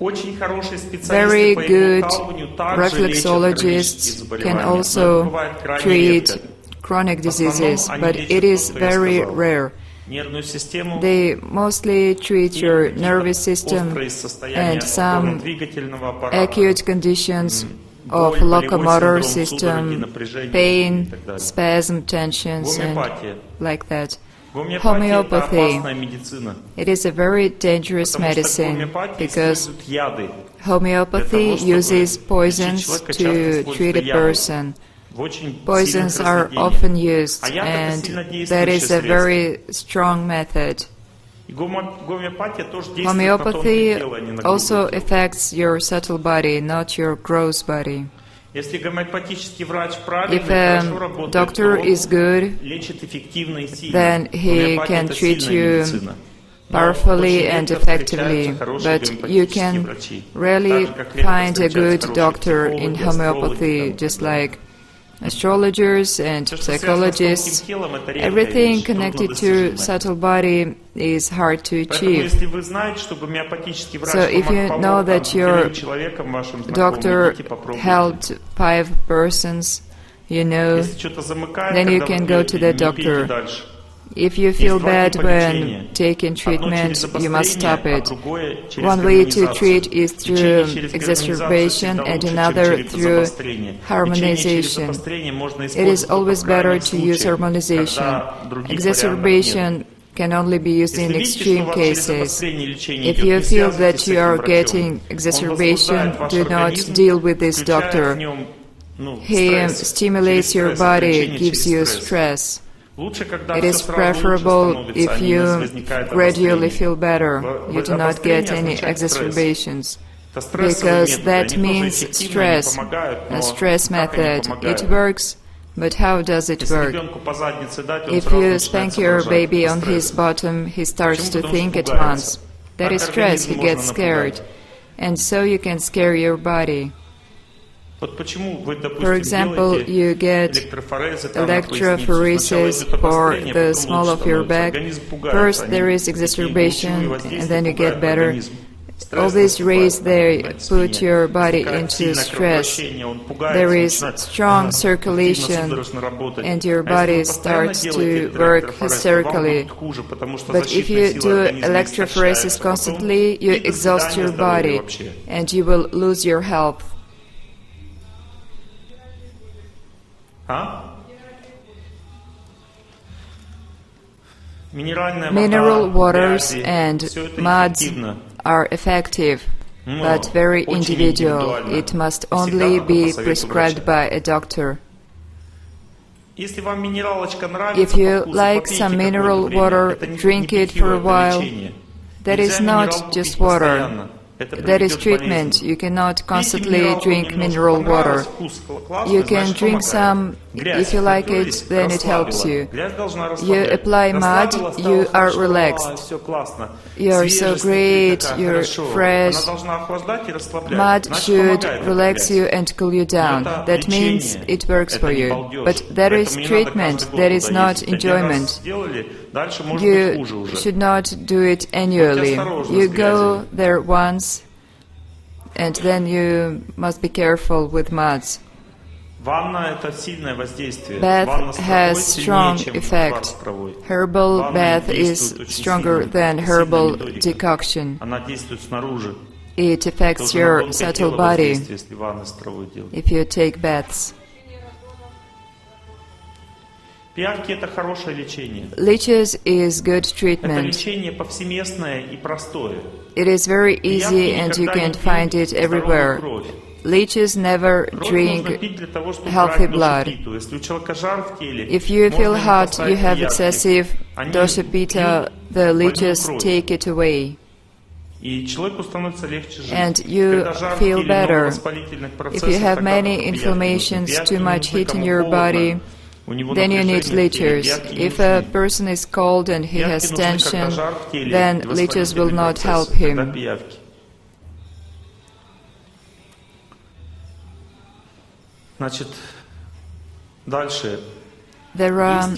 Very good reflexologists can also treat chronic diseases, but it is very rare. They mostly treat your nervous system and some acute conditions of locomotor system, pain, spasm, tensions, and like that. Homeopathy. It is a very dangerous medicine because homeopathy uses poisons to treat a person. Poisons are often used, and that is a very strong method. Homeopathy also affects your subtle body, not your gross body. If a doctor is good, then he can treat you powerfully and effectively, but you can rarely find a good doctor in homeopathy, just like astrologers and psychologists. Everything connected to subtle body is hard to achieve. So if you know that your doctor helped 5 persons, you know, then you can go to the doctor. If you feel bad when taking treatment, you must stop it. One way to treat is through exacerbation and another through harmonization. It is always better to use harmonization. Exacerbation can only be used in extreme cases. If you feel that you are getting exacerbation, do not deal with this doctor. He stimulates your body, gives you stress. It is preferable if you gradually feel better, you do not get any exacerbations, because that means stress, a stress method. It works, but how does it work? If you spank your baby on his bottom, he starts to think at once. That is stress, he gets scared, and so you can scare your body. For example, you get electrophoresis for the small of your back. First there is exacerbation and then you get better. All these rays, they put your body into stress. There is strong circulation and your body starts to work hysterically. But if you do electrophoresis constantly, you exhaust your body and you will lose your health. Mineral waters and muds are effective, but very individual. It must only be prescribed by a doctor. If you like some mineral water, drink it for a while. That is not just water. That is treatment. You cannot constantly drink mineral water. You can drink some, if you like it, then it helps you. You apply mud, you are relaxed. You are so great, you're fresh. Mud should relax you and cool you down. That means it works for you. But that is treatment, that is not enjoyment. You should not do it annually. You go there once, and then you must be careful with muds. Bath has strong effect. Herbal bath is stronger than herbal decoction. It affects your subtle body if you take baths. Leeches is good treatment. It is very easy and you can find it everywhere. Leeches never drink healthy blood. If you feel hot, you have excessive dosha pitta, the leeches take it away. And you feel better. If you have many inflammations, too much heat in your body, then you need leeches. If a person is cold and he has tension, then leeches will not help him. There are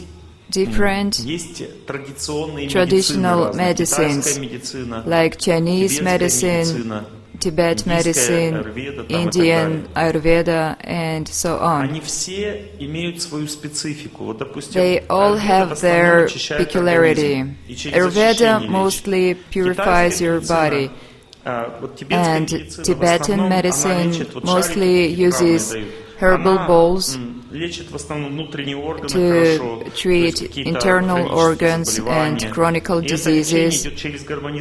different traditional medicines, like Chinese medicine, Tibet medicine, Indian Ayurveda, and so on. They all have their peculiarity. Ayurveda mostly purifies your body, and Tibetan medicine mostly uses herbal bowls to treat internal organs and chronic diseases.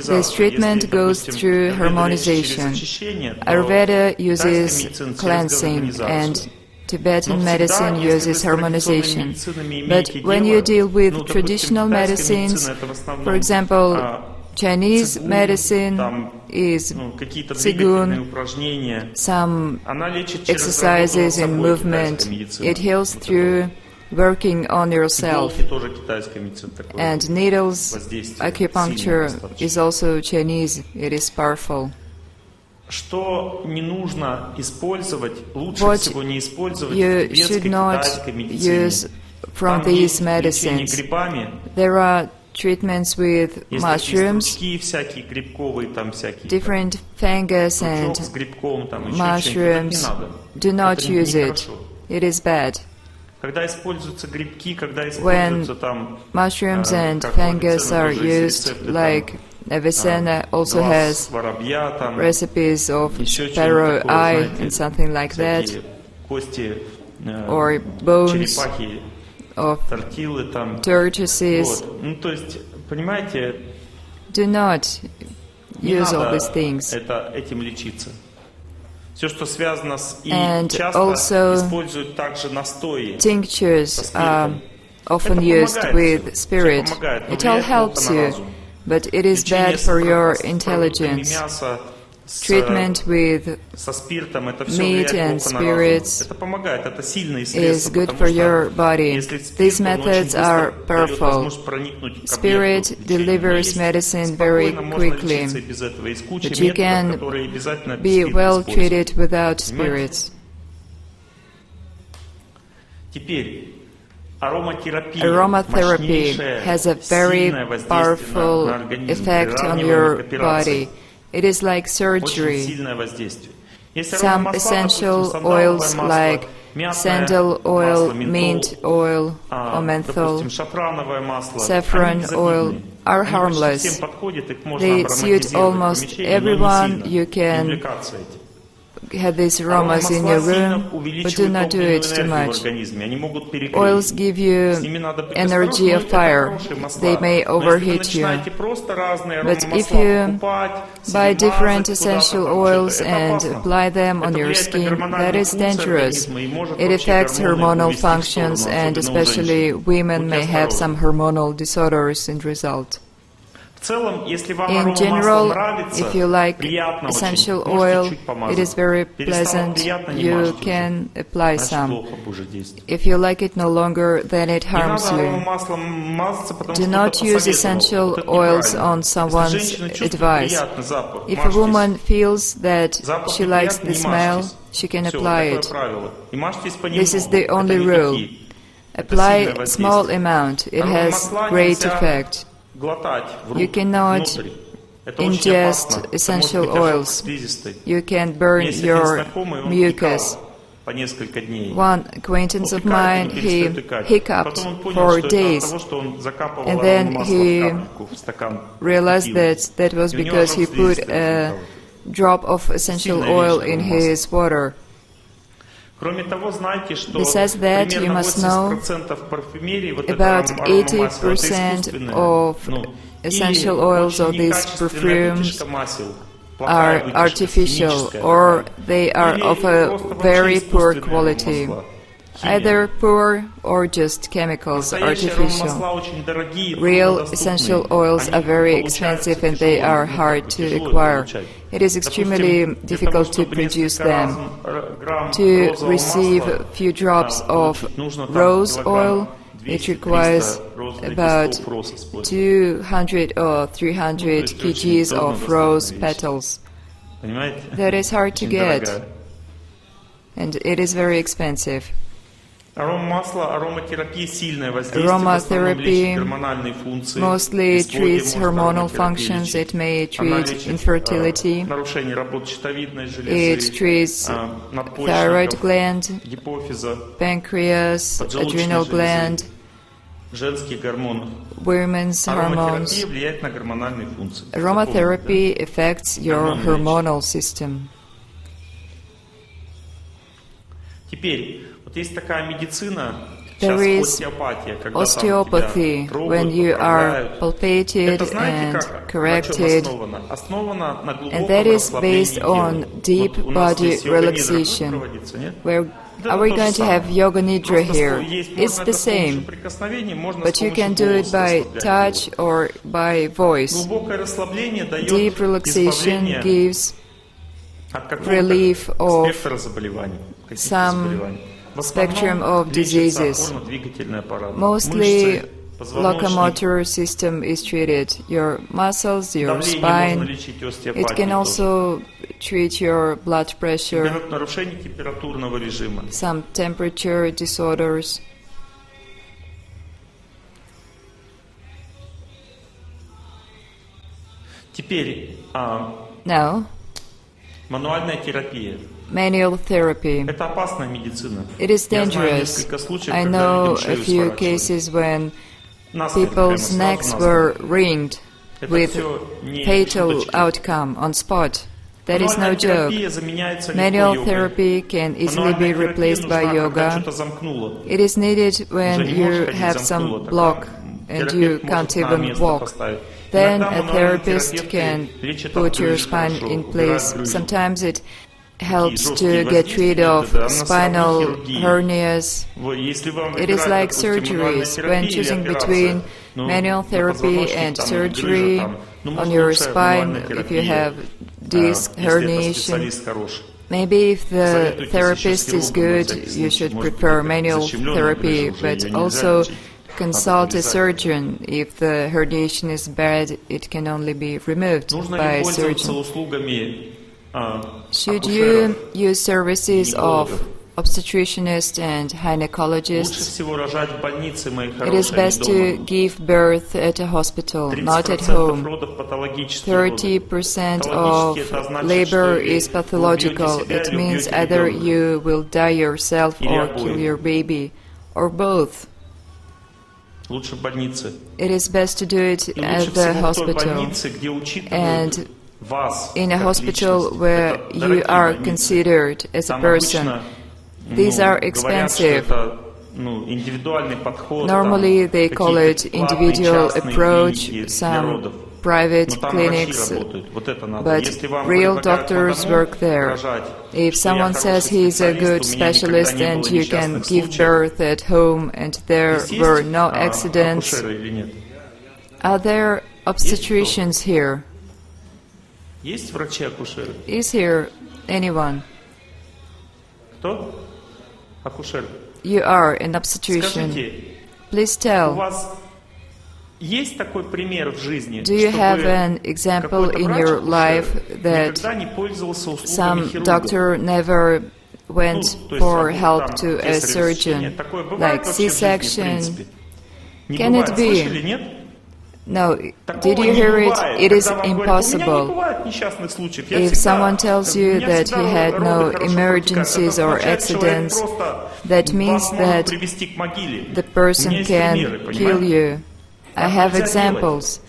This treatment goes through harmonization. Ayurveda uses cleansing and Tibetan medicine uses harmonization. But when you deal with traditional medicines, for example, Chinese medicine is Qigong, some exercises and movement. It heals through working on yourself. And needles, acupuncture is also Chinese. It is powerful. Что не нужно использовать, лучше What всего не использовать you в should тибетской, not китайской медицине. use from Там these есть лечение medicines. грибами, There are treatments with есть mushrooms, такие стручки всякие, грибковые там всякие. different fungus Стручок and с грибком, там еще что-нибудь. mushrooms. Не надо. Do not Это use it. нехорошо. It is bad. Когда используются грибки, когда When используются там... mushrooms and как fungus Авиценна are тоже есть used, рецепты, like Avicenna also глаз has воробья, там, recipes of еще sparrow что-нибудь такое, eye знаете, and something like that, всякие кости, or bones черепахи, of тортилы там. tortoises. Вот. Ну, то есть, понимаете, Do not не use all надо these things. этим лечиться. Все, что связано с... И And часто also используют также настои. Tinctures are often used with spirit. It all helps you, but it is bad for your intelligence. Treatment with meat and spirits is good for your body. These methods are powerful. Spirit delivers medicine very quickly, but you can be well treated without spirits. Aromatherapy has a very powerful effect on your body. It is like surgery. Some essential oils like sandal oil, mint oil, or menthol, saffron oil are harmless. They suit almost everyone. You can have these aromas in your room, but do not do it too much. Oils give you energy of fire. They may overheat you. But if you buy different essential oils and apply them on your skin, that is dangerous. It affects hormonal functions, and especially women may have some hormonal disorders in result. In general, if you like essential oil, it is very pleasant, you can apply some. If you like it no longer, then it harms you. Do not use essential oils on someone's advice. If a woman feels that she likes the smell, she can apply it. This is the only rule. Apply a small amount, it has great effect. You cannot ingest essential oils. You can burn your mucus. One acquaintance of mine, he hiccuped for days, and then he realized that that was because he put a drop of essential oil in his water. Besides that, you must know about 80% of essential oils of these perfumes are artificial, or they are of a very poor quality. Either poor or just chemicals, artificial. Real essential oils are very expensive and they are hard to acquire. It is extremely difficult to produce them. To receive a few drops of rose oil, it requires about 200 or 300 kgs of rose petals. That is hard to get, and it is very expensive. Aromatherapy mostly treats hormonal functions. It may treat infertility. It treats thyroid gland, pancreas, adrenal gland, women's hormones. Aromatherapy affects your hormonal system. There is osteopathy when you are palpated and corrected, and that is based on deep body relaxation. Where are we going to have yoga nidra here? It's the same, but you can do it by touch or by voice. Deep relaxation gives relief of some spectrum of diseases. Mostly locomotor system is treated, your muscles, your Давление можно spine. лечить It остеопатией can тоже. also treat your blood pressure, Нарушение температурного режима. some temperature disorders. Теперь Now, мануальная терапия. manual therapy. Это опасная медицина. It is Я знаю dangerous. несколько случаев, I когда know людям a шею few сворачивали. cases when Насмерть, people's прямо necks сразу were насмерть. ringed Это with всё не fatal шуточки. outcome on spot. That is no Мануальная joke. терапия заменяется легко Manual йогой. therapy can easily be Мануальная терапия replaced by нужна, когда yoga. что-то замкнуло. It is needed when Уже не можешь you ходить, have замкнуло, some тогда block and you терапевт can't может на even место walk. поставить. Then Иногда a мануальные therapist терапевты can лечат put your отгрыжи spine хорошо, in убирают place. грыжу. Sometimes it helps жесткие to get rid воздействия of метода, она spinal сравни хирургии. hernias. Вот, если вам It is выбирать, like допустим, мануальная surgeries. терапия When или choosing операция, between ну, manual на therapy позвоночник and там, или грыжа surgery там, ну, on может, your лучше spine, мануальная if you терапия, have disc если это herniation, специалист хороший. maybe if the Советуйтесь therapist еще is с хирургом на good, всякий you случай. should Может быть, prefer это manual защемленная therapy, грыжа, уже but её нельзя also лечить. consult a Надо surgeon. If the herniation is bad, it can only be removed Нужно by ли a пользоваться surgeon. услугами Should акушеров? you use services of гинекологов? obstetricianists and Лучше gynecologists? всего рожать в больнице, мои It is хорошие, best а to не дома. give birth at a hospital, not at 30% home. родов патологические роды. 30% of Патологические — это значит, labor что is вы pathological. убьете себя It или means убьете either ребенка. you will die yourself Или or обоих. kill your baby, or both. Лучше в больнице. It is best to do it И лучше at the всего в той hospital. больнице, где учитывают And вас in a как hospital личность. where Это you дорогие are больницы. considered as a Там person. обычно, These are говорят, что expensive. это, индивидуальный подход. Normally там they call it какие-то платные individual частные approach, клиники для some родов. private Но там врачи clinics, работают. Вот это надо. but Если вам real предлагают doctors одному work there. рожать, If что я someone says хороший he is a специалист, good у меня никогда specialist не and было you can несчастных give случаев. birth at home and there Здесь were есть, no accidents, акушеры или нет? are there obstetricians here? Есть врачи-акушеры? Is here anyone? Кто? Акушер. You are an obstetrician. Скажите, Please у tell, вас есть такой пример в жизни, do you have чтобы an example какой-то in врач your life that никогда не пользовался услугами some хирурга? doctor never went То есть, for help там, to a кесарево сечение. surgeon, Такое бывает like вообще в жизни, в C-section? принципе? Не Can бывает. it be? Слышали, нет? No, Такого did you не hear it? бывает. It is Когда вам говорят, у меня не impossible. бывает несчастных случаев. Я If всегда, someone tells you у меня that всегда he had роды no хорошо emergencies протекают, or это означает, что человек accidents, просто that вас means может that привести к могиле. the У person меня есть примеры, can понимаете? kill you. I Так have нельзя examples.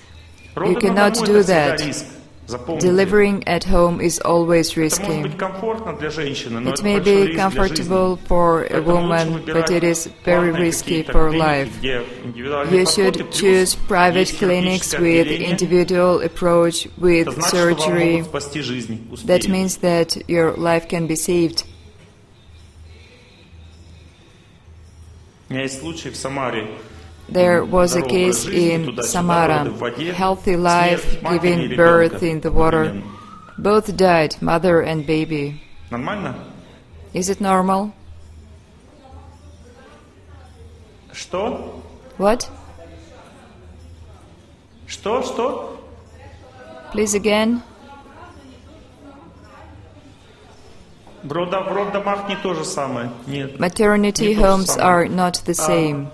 Роды You на cannot дому — do это всегда that. риск. Запомните. Delivering at home is always Это может risky. быть комфортно для женщины, но It это may большой be риск для жизни. comfortable for a Поэтому лучше woman, выбирать but it is very платные risky какие-то for клиники, life. где индивидуальный You подход, и should плюс choose private есть clinics хирургическое with отделение. individual approach with Это значит, что вам surgery. могут спасти жизнь. That Успеете. means that your life can be saved. У меня есть случай в Самаре. There was a Здоровый case образ жизни, in туда-сюда, Samara, роды в воде, healthy life, смерть матери и giving ребенка birth in the water. одновременно. Both died, mother and baby. Нормально? Is it normal? Что? What? Что? Please again. В роддомах не то же самое. Нет. Maternity Не то же homes самое. are not the same.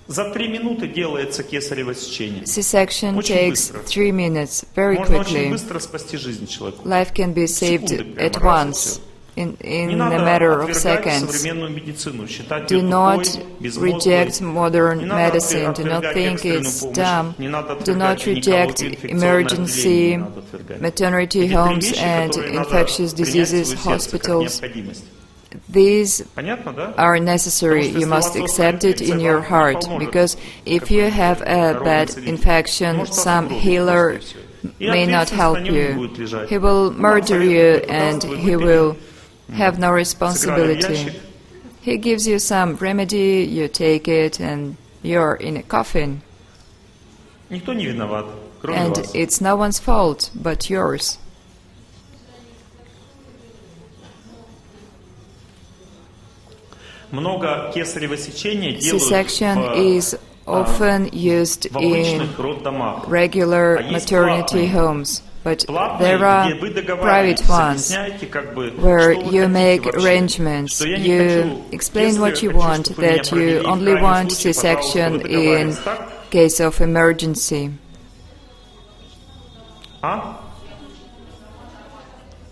За 3 минуты делается кесарево сечение. C-section Очень takes быстро. 3 minutes, very Можно очень quickly. быстро спасти жизнь человеку. Life can be saved Секунды прямо, at раз и once, всё. in Не a надо matter of отвергать seconds. современную медицину, считать Do ее not тупой, безмозглой. reject modern Не надо medicine. Do not отвергать think экстренную it's помощь. dumb. Не надо Do отвергать not reject гинекологию, инфекционное отделение emergency, не надо отвергать. maternity Эти homes 3 вещи, and которые надо infectious принять в diseases свое сердце как hospitals. необходимость. These Понятно, да? are necessary. You must accept it in your heart, because if you have a bad infection, some healer may not help you. He will murder you and he will have no responsibility. He gives you some remedy, you take it, and you're in a coffin. Никто не виноват, кроме And вас. it's no one's fault but yours. Много кесарево сечения делают C-section в is often used в in обычных роддомах. regular А есть maternity платные. homes, but Платные, there are где вы private договариваетесь, ones объясняете, как бы, where что вы you хотите make вообще. arrangements. Что я не You хочу, explain если what you хочу, want, чтобы вы меня that провели, you в only крайнем want случае, пожалуйста, C-section вы in договариваетесь, так? case of emergency. А?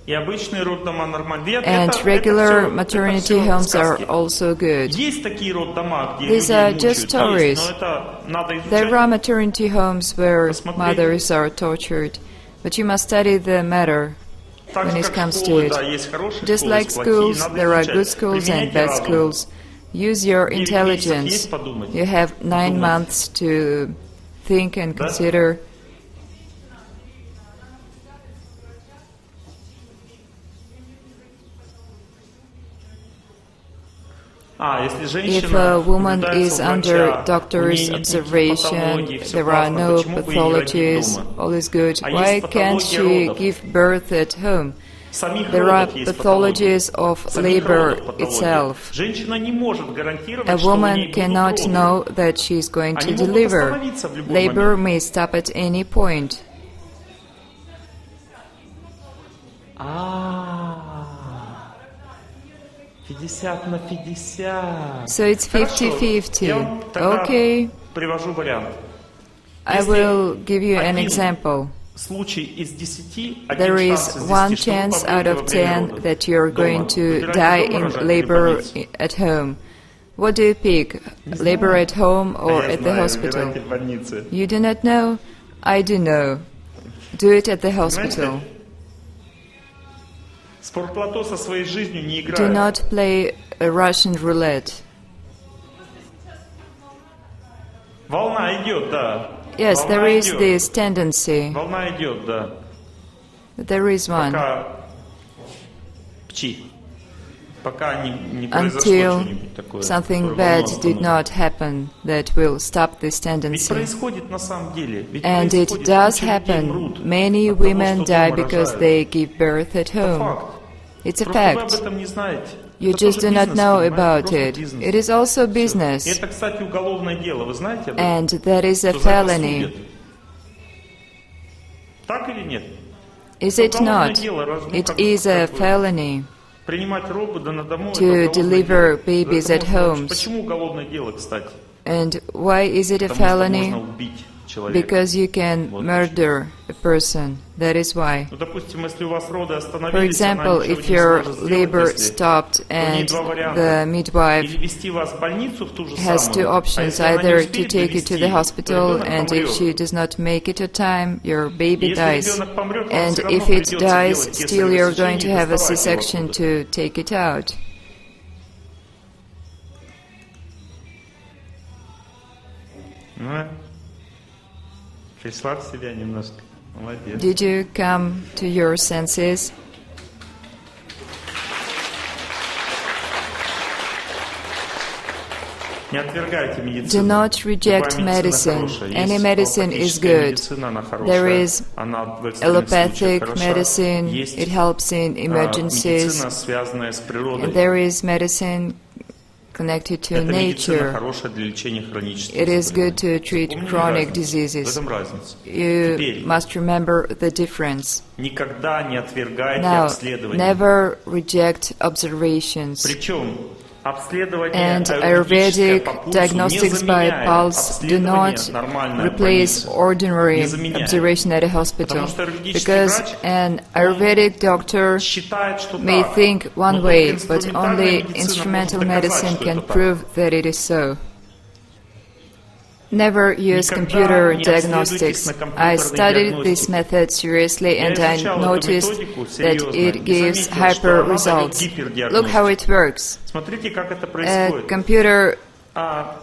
И обычные роддома нормальные. And regular maternity homes are also good. Есть такие роддома, где These людей are мучают, just stories. есть, но это надо изучать. There are maternity homes where Посмотреть. mothers are tortured, but you must study the matter Так when же, it как comes to школы, it. да, есть хорошие Just школы, like есть плохие, schools, надо there are изучать. good schools and Применяйте bad разум. schools. Use your 9 месяцев intelligence. есть подумать? You have 9 Подумать. months to think and Да? consider. Если If женщина a woman наблюдается is у under врача, у doctor's нее нет никаких observation, патологий, всё there are классно, no почему бы ей не родить pathologies, дома? all is good. А Why есть can't патология she родов. give birth at home? В самих There are родах есть патологии. pathologies of В самих labor родах патология. itself. Женщина не может гарантировать, A что у woman ней будут cannot роды. know that she is going to Они могут deliver. остановиться в любой Labor момент. may stop at any point. 50 на 50. So it's Хорошо. 50-50. Я вам тогда Okay, привожу вариант. I Если will give you an один example. случай из 10, There один is шанс из 10, one что вы chance out помрете of во время 10 родов. that you're Дома. going to Выбираете die дома in рожать или в labor больнице? at home. What do you pick? Labor at home or А я at the знаю, hospital? выбирайте в больнице. You do not know? I do know. Do it at the hospital. Понимаете? Спортлото со своей жизнью не Do играет. not play a Russian roulette. Волна идет, да. Yes, Волна there is идет. this tendency. Волна идет, да. There is one. Пока пчи. Пока не произошло Until что-нибудь такое. something которое bad волну did остановит. not happen that will stop this Ведь tendency. происходит на самом деле. Ведь And it происходит. does Куча людей happen. мрут Many от того, women что die дома because рожают. they give birth at Это home. факт. It's a Просто вы об fact. этом не знаете. You Это just тоже do not бизнес, know понимаете? about Просто it. бизнес. It is also И business. это, кстати, уголовное дело. Вы знаете об этом? And that is a Что за это felony. судят? Так или нет? Is it Уголовное not? дело, раз- ну, It как- is a как вы- felony Принимать робота на дому to это уголовное deliver дело. babies Это at можно- homes. Почему уголовное дело, кстати? And why is it a Потому что felony? можно убить человека. Because you can Вот murder a person. That is why. Ну, допустим, если у вас роды For остановились, example, она ничего if не your сможет сделать, labor если- stopped то у нее and два варианта. the midwife Или вести вас в больницу в ту же has самую, two а options, если она не either to успеет take you to довести, the то hospital, ребенок and if помрет. she does not make it to time, your baby Если dies. ребенок помрет, вам And всё равно if it придется dies, делать still кесарево you're going to сечение и have a доставать его C-section оттуда. to take it out. Ну, пришла в себя немножко. Молодец. Did you come to your senses? Не отвергайте Do медицину. not reject Любая медицина medicine. хорошая. Any Есть medicine is аллопатическая good. медицина, она хорошая. There is Она в экстренных Allopathic случаях хороша. medicine, Есть it helps in emergencies. медицина, связанная с природой. And there is medicine connected to Эта медицина nature. хорошая для лечения хронических It is good заболеваний. to treat Помните chronic разницу? В diseases. этом разница. You Теперь must remember the difference. никогда не отвергайте Now, обследование. never reject observations. Причем обследование And аюрведическое Ayurvedic по пульсу не diagnostics by заменяет pulse do обследование not нормальное в replace больнице. ordinary Не заменяет. observation at a hospital. Потому что аюрведический Because врач, an Ayurvedic doctor считает, что may так, think one но way, только but инструментальная only медицина instrumental может доказать, medicine что can это так. prove that it is so. Never use Никогда computer не diagnostics. обследуйтесь на I компьютерной studied this диагностике. method seriously and Я I изучал эту noticed методику that серьезно it и gives заметил, что hyper она дает results. гипердиагностику. Look how it works. Смотрите, как это A происходит. computer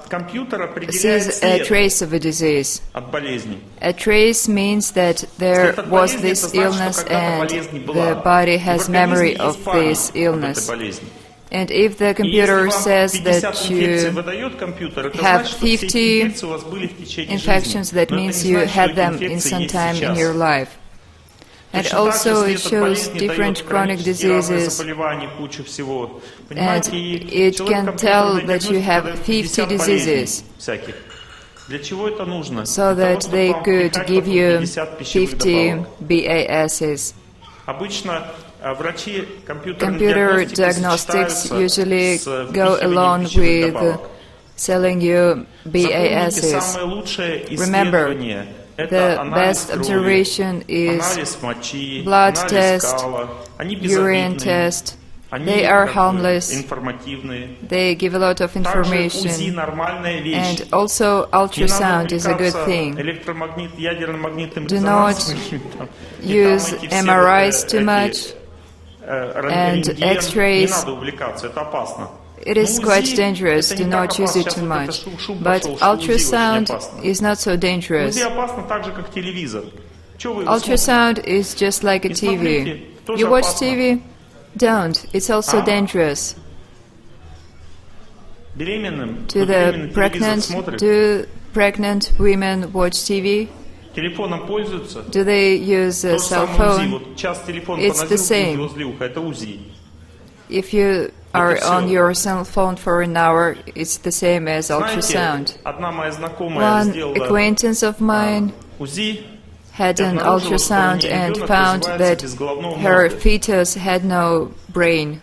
Компьютер определяет sees a след trace of a disease. от болезни. A trace means that there След от was болезни, this это значит, illness что когда-то and болезнь была. the body И в has организме memory есть of память this об этой illness. болезни. And if the И computer если says вам 50 that инфекций you выдает компьютер, это have значит, что все эти 50 инфекции у вас были в течение infections, жизни. that Но это means не you значит, что had эти them in инфекции some есть time in сейчас. your life. And Точно так же also it след от shows болезни different дает chronic хронические разные diseases, заболевания, кучу всего. and Понимаете, и it человек can компьютерной tell that you диагностикой have дает 50 50 болезней diseases. всяких. Для чего это нужно? so Для того, that чтобы they вам could впихать give потом you 50 пищевых 50 добавок. BASs. Обычно врачи компьютерной Computer диагностики diagnostics сочетаются usually с go впихиванием along пищевых with добавок. selling you Запомните, BASs. самое лучшее Remember, исследование – the это анализ best крови, observation is анализ мочи, blood анализ test, кала. Они urine безобидные, test. они They are как бы harmless. информативные. They give a lot of Также УЗИ information. нормальная вещь. And also Не надо ultrasound is a good увлекаться thing. ядерно-магнитным Do not резонансом. use MRIs too much and рентген. Не X-rays. надо увлекаться, это опасно. It is quite dangerous. Do not use it too much. But ultrasound is not so dangerous. УЗИ опасно так же, как телевизор. Чё вы Ultrasound is just like a TV. You watch TV? Don't. It's also dangerous. беременным? To the pregnant, do pregnant women watch TV? Телефоном пользуются? Do they use a То же cell самое УЗИ. phone? Вот час телефон It's the поносил, same. возле уха. Это УЗИ. If you are всё. on your cell phone for an hour, it's the same as Знаете, ultrasound. одна моя знакомая One сделала acquaintance of mine УЗИ. had И an обнаружила, что у ultrasound нее and ребенок found развивается that без головного her мозга. fetus had no brain,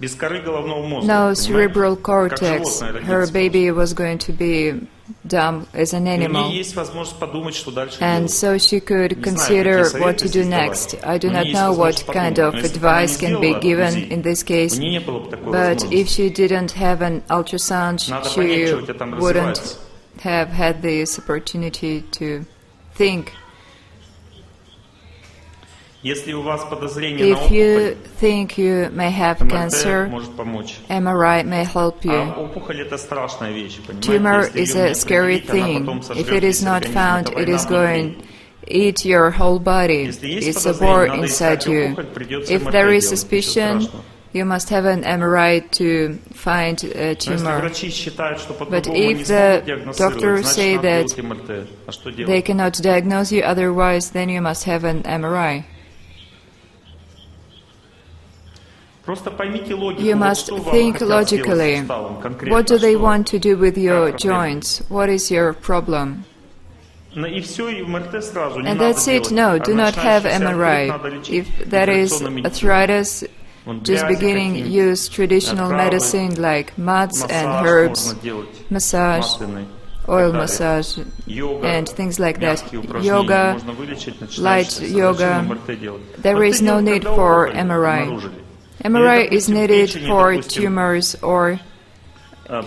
Без коры головного мозга. no понимаете? cerebral Как cortex. животное Her родиться baby was going to be dumb as an просто. И у animal. нее есть возможность подумать, что дальше And делать. so she could consider what to do next. I do not know what kind of advice can be given in this case, У нее не было бы такой but возможности. if she didn't have an ultrasound, Надо понять, she что у тебя там wouldn't развивается. have had this opportunity to think. Если у вас подозрение на If you опухоль, think you may have МРТ cancer, может помочь. MRI may help А you. опухоль это страшная вещь, понимаете? Tumor Если is её a не scary определить, она thing. потом If сожрёт it is весь not организм. found, Это it is война going внутри. eat your whole body. Если есть It's a подозрение, war надо inside искать you. опухоль, придется If МРТ there is делать, ничего suspicion, страшного. you must have an MRI to find a Но если tumor. врачи считают, что But по-другому не if the смогут диагностировать, doctors say значит надо that делать МРТ. А что they делать? cannot diagnose you otherwise, then you must have an MRI. Просто поймите логику. You вот must что вам think хотят сделать с logically. суставом конкретно, What do they что? want to do with your Как проблема? joints? What is your problem? Ну и все, и МРТ сразу не And надо that's it. делать. No, А do not have начинающийся артрит MRI. надо лечить If that is инфекционной медициной. arthritis, Вон just грязи beginning, какие-нибудь, use traditional травы, medicine like muds and массаж herbs, можно делать, massage, масляный, oil и так далее. massage, Йога, and things like that. мягкие упражнения Yoga, можно вылечить, light начинающийся, yoga. зачем МРТ делать? There МРТ is no делать, need когда for опухоль MRI. обнаружили. MRI Или, is допустим, needed печени, for допустим, tumors or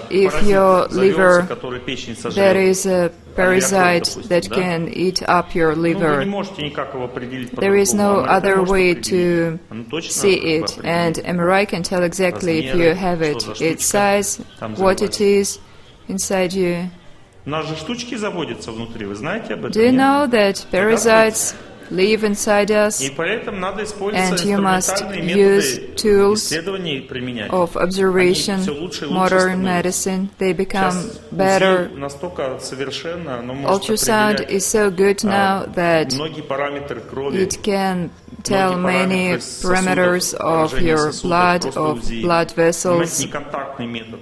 if паразит your завелся, liver, который печень there сожрет. is a parasite допустим, that да? can eat up your Ну, вы не liver. можете никак его определить There is по-другому. no А МРТ other может way определить. to Оно точно see как бы it, and определит. MRI can tell exactly if you have it, Что за its штучка size, там what it завелась. is inside you. У нас же штучки заводятся внутри, вы знаете об этом? Do you нет? know that parasites live inside us, И поэтому надо использовать and you must инструментальные use методы tools исследований применять. of observation, Они всё лучше и лучше modern становятся. medicine? They become Сейчас better. УЗИ настолько совершенно, оно может Ultrasound определять is so good now that многие параметры крови, it can tell многие many параметры parameters сосудов, of поражения your сосудов, blood, просто of УЗИ. blood Понимаете, vessels. неконтактный метод.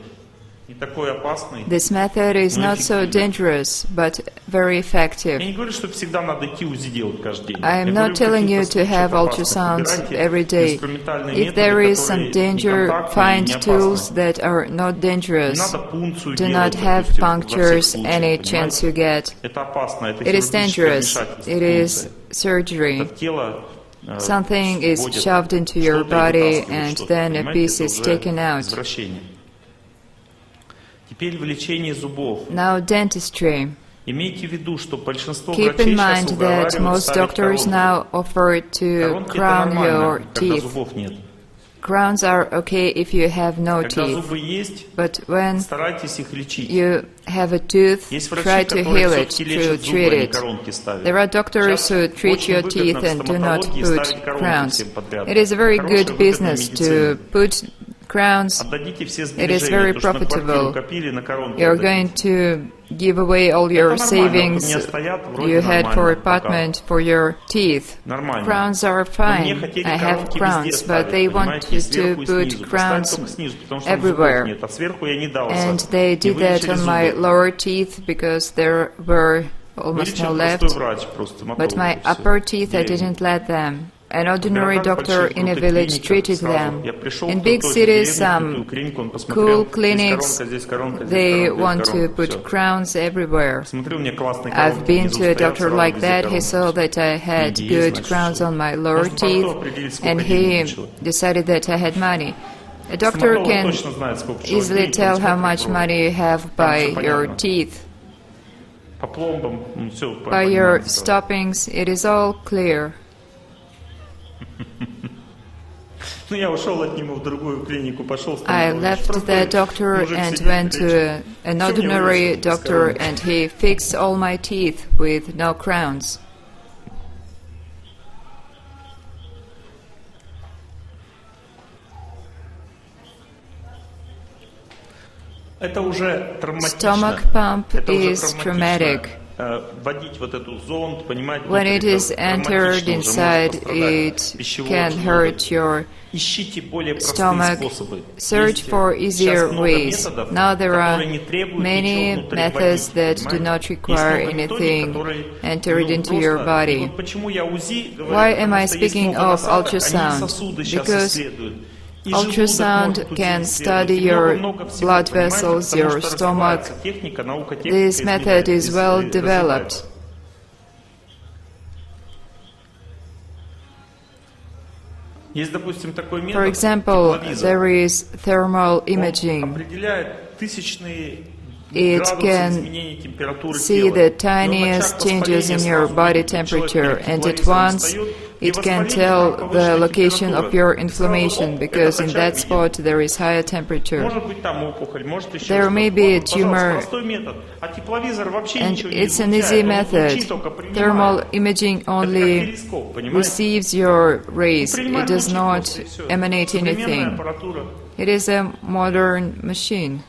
Не такой опасный. This method is not so dangerous, but very Я effective. не говорю, что всегда надо идти УЗИ делать каждый день. I am Я not говорю, telling you каких-то to have случаях опасных ultrasounds выбирайте every day. инструментальные If методы, there is которые some danger, неконтактные и find не tools опасны. that are not Не dangerous. надо пункцию Do делать, not have допустим, во всех punctures случаях, any понимаете? chance you get. Это опасно, это It is хирургическое dangerous. вмешательство, It is пункция. surgery. Это тело, Something is вводит shoved into your что-то и body, вытаскивает and что-то, then a понимаете? piece Это is уже taken out. извращение. Теперь в лечении зубов. Now, dentistry. Имейте в виду, что большинство Keep врачей in сейчас mind that уговаривают most ставить doctors коронки. now offer to Коронки это crown нормально, your когда teeth. зубов нет. Crowns are okay if you have no Когда teeth, зубы есть, but when старайтесь их лечить. you have a tooth, Есть try врачи, to которые heal it, все-таки to лечат зубы, treat а не it. коронки ставят. There are doctors Сейчас who treat очень your выгодно teeth в and do not стоматологии put ставить коронки crowns. всем подряд. It is a very Хорошая, good выгодная business медицина. to put crowns. Отдадите все It is сбережения, very то, что на квартиру profitable. копили, на коронки You're отдадите. going to give away all your Это нормально, вот у savings меня стоят, вроде you had for нормально пока. apartment for your teeth. Нормально. Crowns are Но мне fine. хотели I have коронки crowns, везде but ставить, they want понимаете, и to сверху, и put снизу. Поставить crowns только снизу, потому что там зубов everywhere. нет, а сверху я не дал. And they did that on my lower teeth because there were almost no Вылечил left. простой врач, просто But my upper teeth, I didn't let them. An ordinary doctor in a village treated them. In big cities, some cool clinics, they want to put crowns everywhere. I've been to a doctor like that. He saw that I had good crowns on my lower teeth, and he decided that I had money. A doctor can easily tell how much money you have by your teeth. By your stoppings, it is all clear. I left the doctor and went to an ordinary doctor, and he fixed all my teeth with no crowns. Stomach pump is traumatic. When it is entered inside, it can hurt your stomach. Search for easier ways. Now there are many methods that do not require anything entered into your body. Why am I speaking of ultrasound? Because ultrasound can study your blood vessels, your stomach. This method is well developed. For example, there is thermal imaging. It can see the tiniest changes in your body temperature, and at once it can tell the location of your inflammation, because in that spot there is higher temperature. There may be a tumor, and it's an easy method. Thermal imaging only receives your rays, it does not emanate anything. It is a modern machine.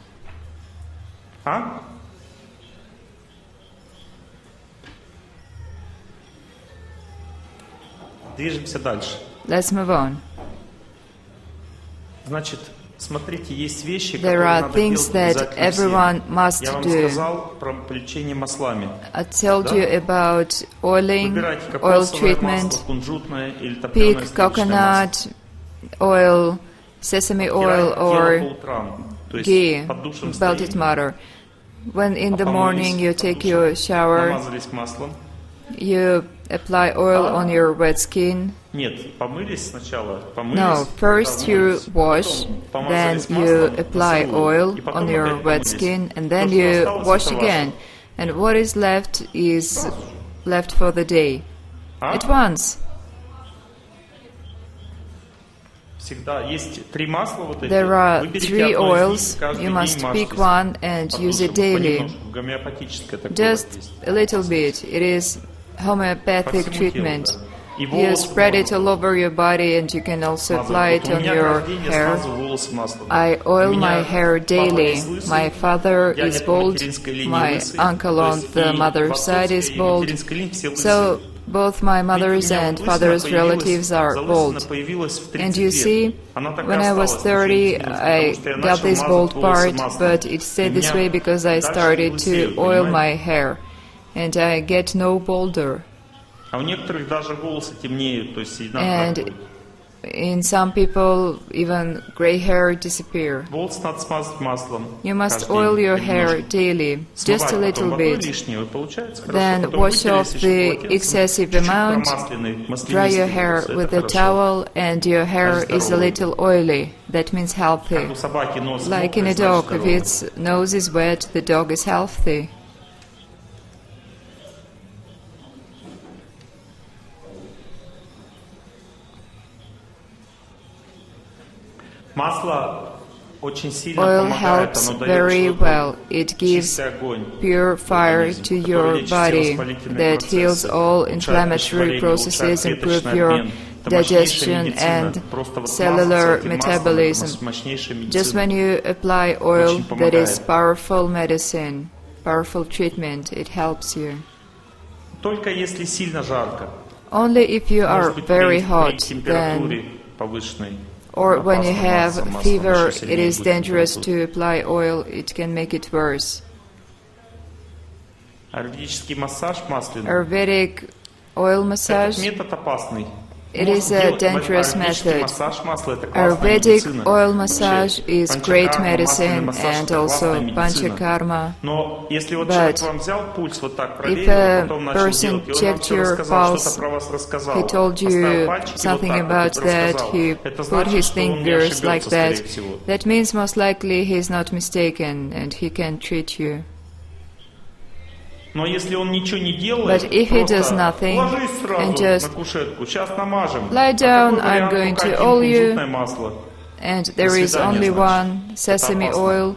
Движемся дальше. Let's move on. Значит, смотрите, есть вещи, There которые are надо things делать that обязательно everyone всем. must Я вам do. сказал про лечение маслами. I told you about oiling, Выбирайте oil кокосовое treatment, масло, кунжутное или топленое pig, сливочное масло. coconut oil, sesame oil, Дело or по утрам, то есть ghee, под душем melted стоите, butter. When in the morning you take your shower, намазались маслом. you apply oil on your wet skin. Нет, помылись сначала, помылись, No, first you wash, потом then помазались you маслом, apply на целую, oil и потом on your опять wet помылись. skin, and then То, что you осталось, wash это again. ваше. And what is left for the day. At once. Всегда есть три масла вот эти. There are Выберите three одно из oils. них, каждый You день must мажьтесь. pick one and use it daily. Понемножку, гомеопатическое такое Just есть. a little bit. It is homeopathic По всему treatment. телу, да. И You волосы spread it можно all over your body, and you can also смазывать. apply it Вот у on меня your рождение hair. сразу волосы маслом. I oil У меня my hair папа daily. весь лысый, My father дядя is по bald. материнской линии My лысый. uncle То on есть the и mother's в side is отцовской, и bald. материнской линии все лысые. So both my mother's Видите, у меня and вот лысина father's появилась, relatives are залысина bald. появилась в 30 And you лет. see, Она так и when I was осталась, 30, потому I что я got начал this мазать bald волосы part, маслом. but it И stayed у this меня way because I дальше started лысеют, to oil понимаете? my hair, and I get no bolder. А у некоторых даже волосы темнеют, то есть седина And проходит. in some people, even gray hair disappear. Волосы надо смазать маслом. You must каждый oil день your hair немножко. daily, just a Смывать little потом водой bit. лишнее, и получается хорошо. Then Потом wash вытерли, off если the полотенцем, excessive чуть-чуть amount, промасленный, dry your hair маслянистый with волосы, a это хорошо. towel, and your hair is a little oily. That means healthy. Как у собаки нос Like in a мокрый, dog, значит if здоровый. its nose is wet, the dog is healthy. Масло очень сильно Oil помогает, helps оно дает very что-то, well. It gives чистый огонь. pure fire to your body that heals all улучшает inflammatory пищеварение, processes, улучшает improve клеточный your обмен. Это мощнейшая digestion медицина. and Просто вот cellular мазаться этим маслом, это metabolism. мощнейшая Just when медицина. you apply oil, Очень that is помогает. powerful medicine. powerful treatment. It helps you. Только если сильно жарко. Only if you are Может быть, very при hot, температуре then, повышенной. or when you Опасно have масло fever, еще it сильнее is будет dangerous температура. to apply oil. It can make it worse. Аюрведический массаж масляный. Ayurvedic oil Этот massage, метод опасный. it is a dangerous method. Ayurvedic oil massage is great medicine and also panchakarma. Но если вот But человек вам взял пульс, вот так if проверил, a потом начал person делать, и он вам checked все your рассказал, что-то pulse, про вас рассказал, he told you поставил пальчики something вот так about вот that, рассказал, he это put значит, his что он не fingers like ошибется, скорее that, всего. that means most likely he is not mistaken and he can treat you. Но если он ничего не делает, But if he does просто nothing ложись сразу and just на кушетку, сейчас намажем. lie down, А какой I'm вариант? going Только to один oil you, кунжутное масло. and there is свидания, only значит. one sesame опасно. oil,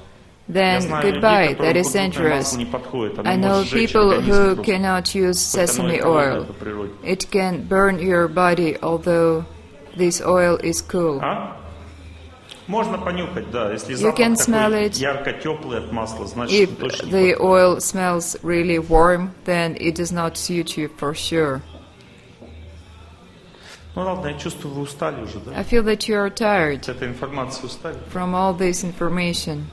Я then знаю людей, goodbye, которым that is кунжутное dangerous. масло не подходит. Оно I know может сжечь people организм who просто. cannot use Хоть оно sesame и полезно oil. по природе. It can burn your body, although this oil is cool. А? Можно понюхать, да. Если You can запах smell такой it. ярко-теплый от масла, значит, If точно не the подходит. oil smells really warm, then it does not suit you for sure. Ну ладно, я чувствую, вы устали уже, да? I feel that you are tired С этой информацией устали. from all this information.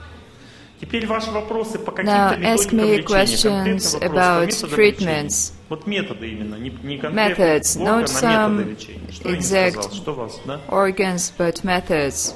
Теперь ваши вопросы по Now каким-то ask методикам me лечения. questions Конкретный вопрос по about методам treatments. лечения. Вот методы именно, не конкретный Methods, орган, not а методы some лечения. Что я не exact сказал? Что вас, да? organs, but methods.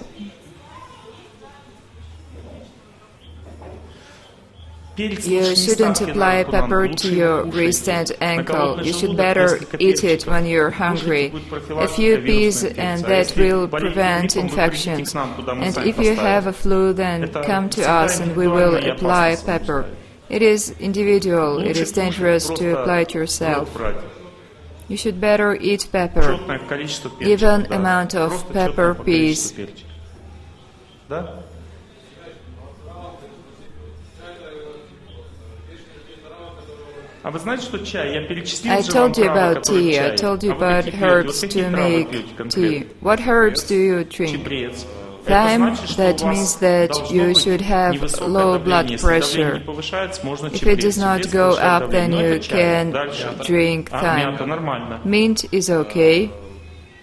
Перец You лучше не shouldn't ставьте apply на руку, нам pepper лучше to your кушайте. wrist and На ankle. голодный You should желудок better несколько eat it перчиков. when you're Кушайте, hungry. будет A профилактика few peas вирусных and инфекций. А that если will болеете prevent гриппом, вы придите infections. к нам, туда мы And сами if you have a поставим. flu, then Это come to всегда us and we will индивидуально и apply опасно pepper. самому It is individual, it Лучше is dangerous кушать, to apply it просто yourself. в рот брать. You should better eat pepper. Четное количество перчиков. Given да. amount of Просто pepper четное по количеству peas. перчиков. Да? А вы знаете, что чай? Я перечислил I же вам told you травы, about которые в tea. I чае. told you А вы about какие пьете? herbs Вот to какие травы make пьете tea. конкретно? What herbs do you drink? Чебрец. Thyme, Это значит, что that у вас means that должно you быть should have невысокое low давление. blood Если давление pressure. не повышается, можно If it чебрец. does not Чебрец go повышает up, давление. then Но you это чай. can Дальше. drink А мята thyme. нормально. Mint is okay.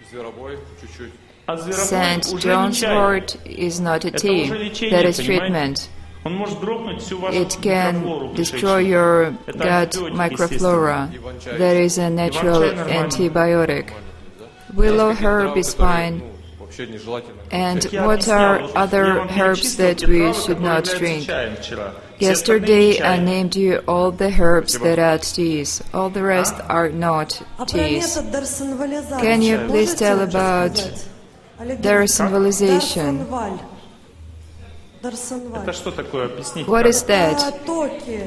Зверобой чуть-чуть. А зверобой St. уже не John's чай. wort is not a Это tea. уже лечение, That is понимаете? treatment. Он может дропнуть всю вашу It can микрофлору destroy кишечную. your Это gut антибиотик, microflora. That is a natural Иван-чай нормально. antibiotic. Willow herb is fine. Вообще нежелательно. And Так я what объяснял, are вот я other вам herbs перечислил that те we травы, should которые not являются drink? чаем вчера. Все остальные Yesterday не I чай. named you all the herbs that are teas. All the rest are not А про teas. метод дарсонвализации Can you please можете tell что about сказать? Олег their Геннадьевич, symbolization? Дарсонваль. Дарсонваль. Это что такое? Объясните. What как? is that? Токи.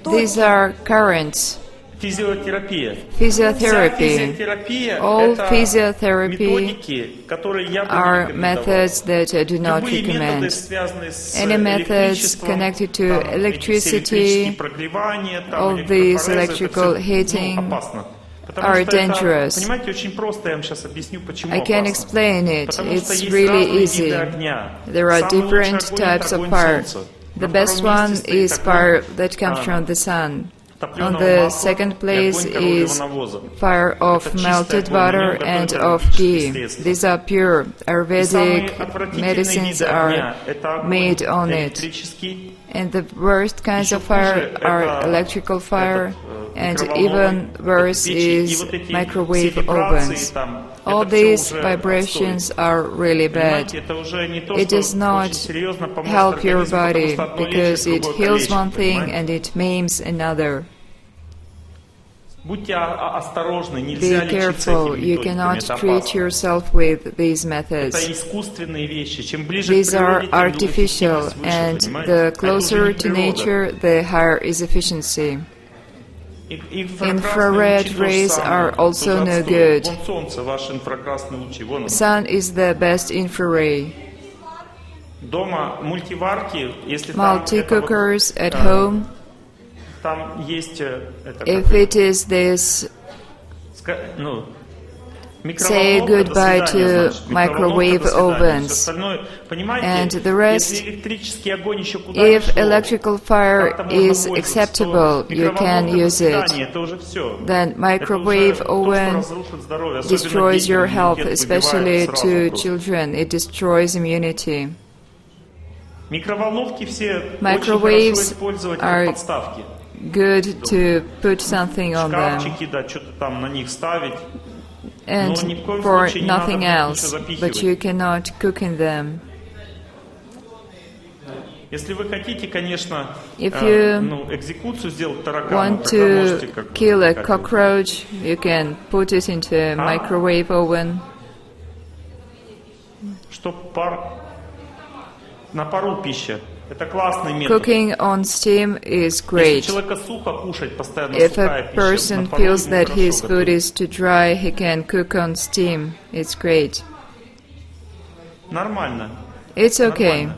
These are currents. Физиотерапия. Physiotherapy. Вся физиотерапия All это physiotherapy методики, которые я бы не are рекомендовал. methods that I do not Любые методы, recommend. связанные с Any methods электричеством, connected to там, electricity, электрические прогревания, там, all these электрofорезы, это electrical всё, heating опасно. Потому are что это, dangerous. понимаете, очень просто, я вам сейчас объясню, почему I can опасно. explain it. Потому что It's есть really разные easy. виды огня. There are Самый лучший different огонь types это of огонь fire. солнца. The На best втором one месте стоит is огонь, fire that comes from the sun. On топленого the масла second и place огонь коровьего is навоза. fire of Это чистый melted огонь, butter огонь, and который of это ghee. естественно. These are pure. И самые Ayurvedic отвратительные medicines виды огня are это огонь made on it. электрический, And the worst kinds Еще of fire хуже are это electrical fire, and микроволновый, even worse печи. И is вот эти microwave все вибрации ovens. там, All это всё these уже vibrations отстой. are really bad. Понимаете, это уже не то, It что does not очень серьезно поможет help your организму, потому body что одно because лечит, it другое heals калечит, one thing понимаете? and it maims another. Будьте осторожны, Be нельзя лечиться careful, этими you методиками, cannot это treat опасно. yourself with these Это methods. искусственные вещи. Чем ближе к These are природе, тем лучше artificial, эффективность выше, and понимаете? the А это уже closer не to природа. nature, the higher is efficiency. Инфракрасные Infrared лучи то же rays самое, are also тоже no отстой. good. Вон солнце, ваши инфракрасные лучи, вон он. Sun is the best infrared. Дома мультиварки, если там, Multi-cookers at э, home, там есть это, if it is this ну, say goodbye to microwave ovens and the rest. If electrical fire is acceptable, you can use it. Then microwave oven destroys your health, especially to children. It destroys immunity. Microwaves are good to put something on them and for nothing else, but you cannot cook in them. If you want to kill a cockroach, you can put it into a microwave oven. Cooking on steam is great. If a person feels that his food is too dry, he can cook on steam. It's great. It's okay.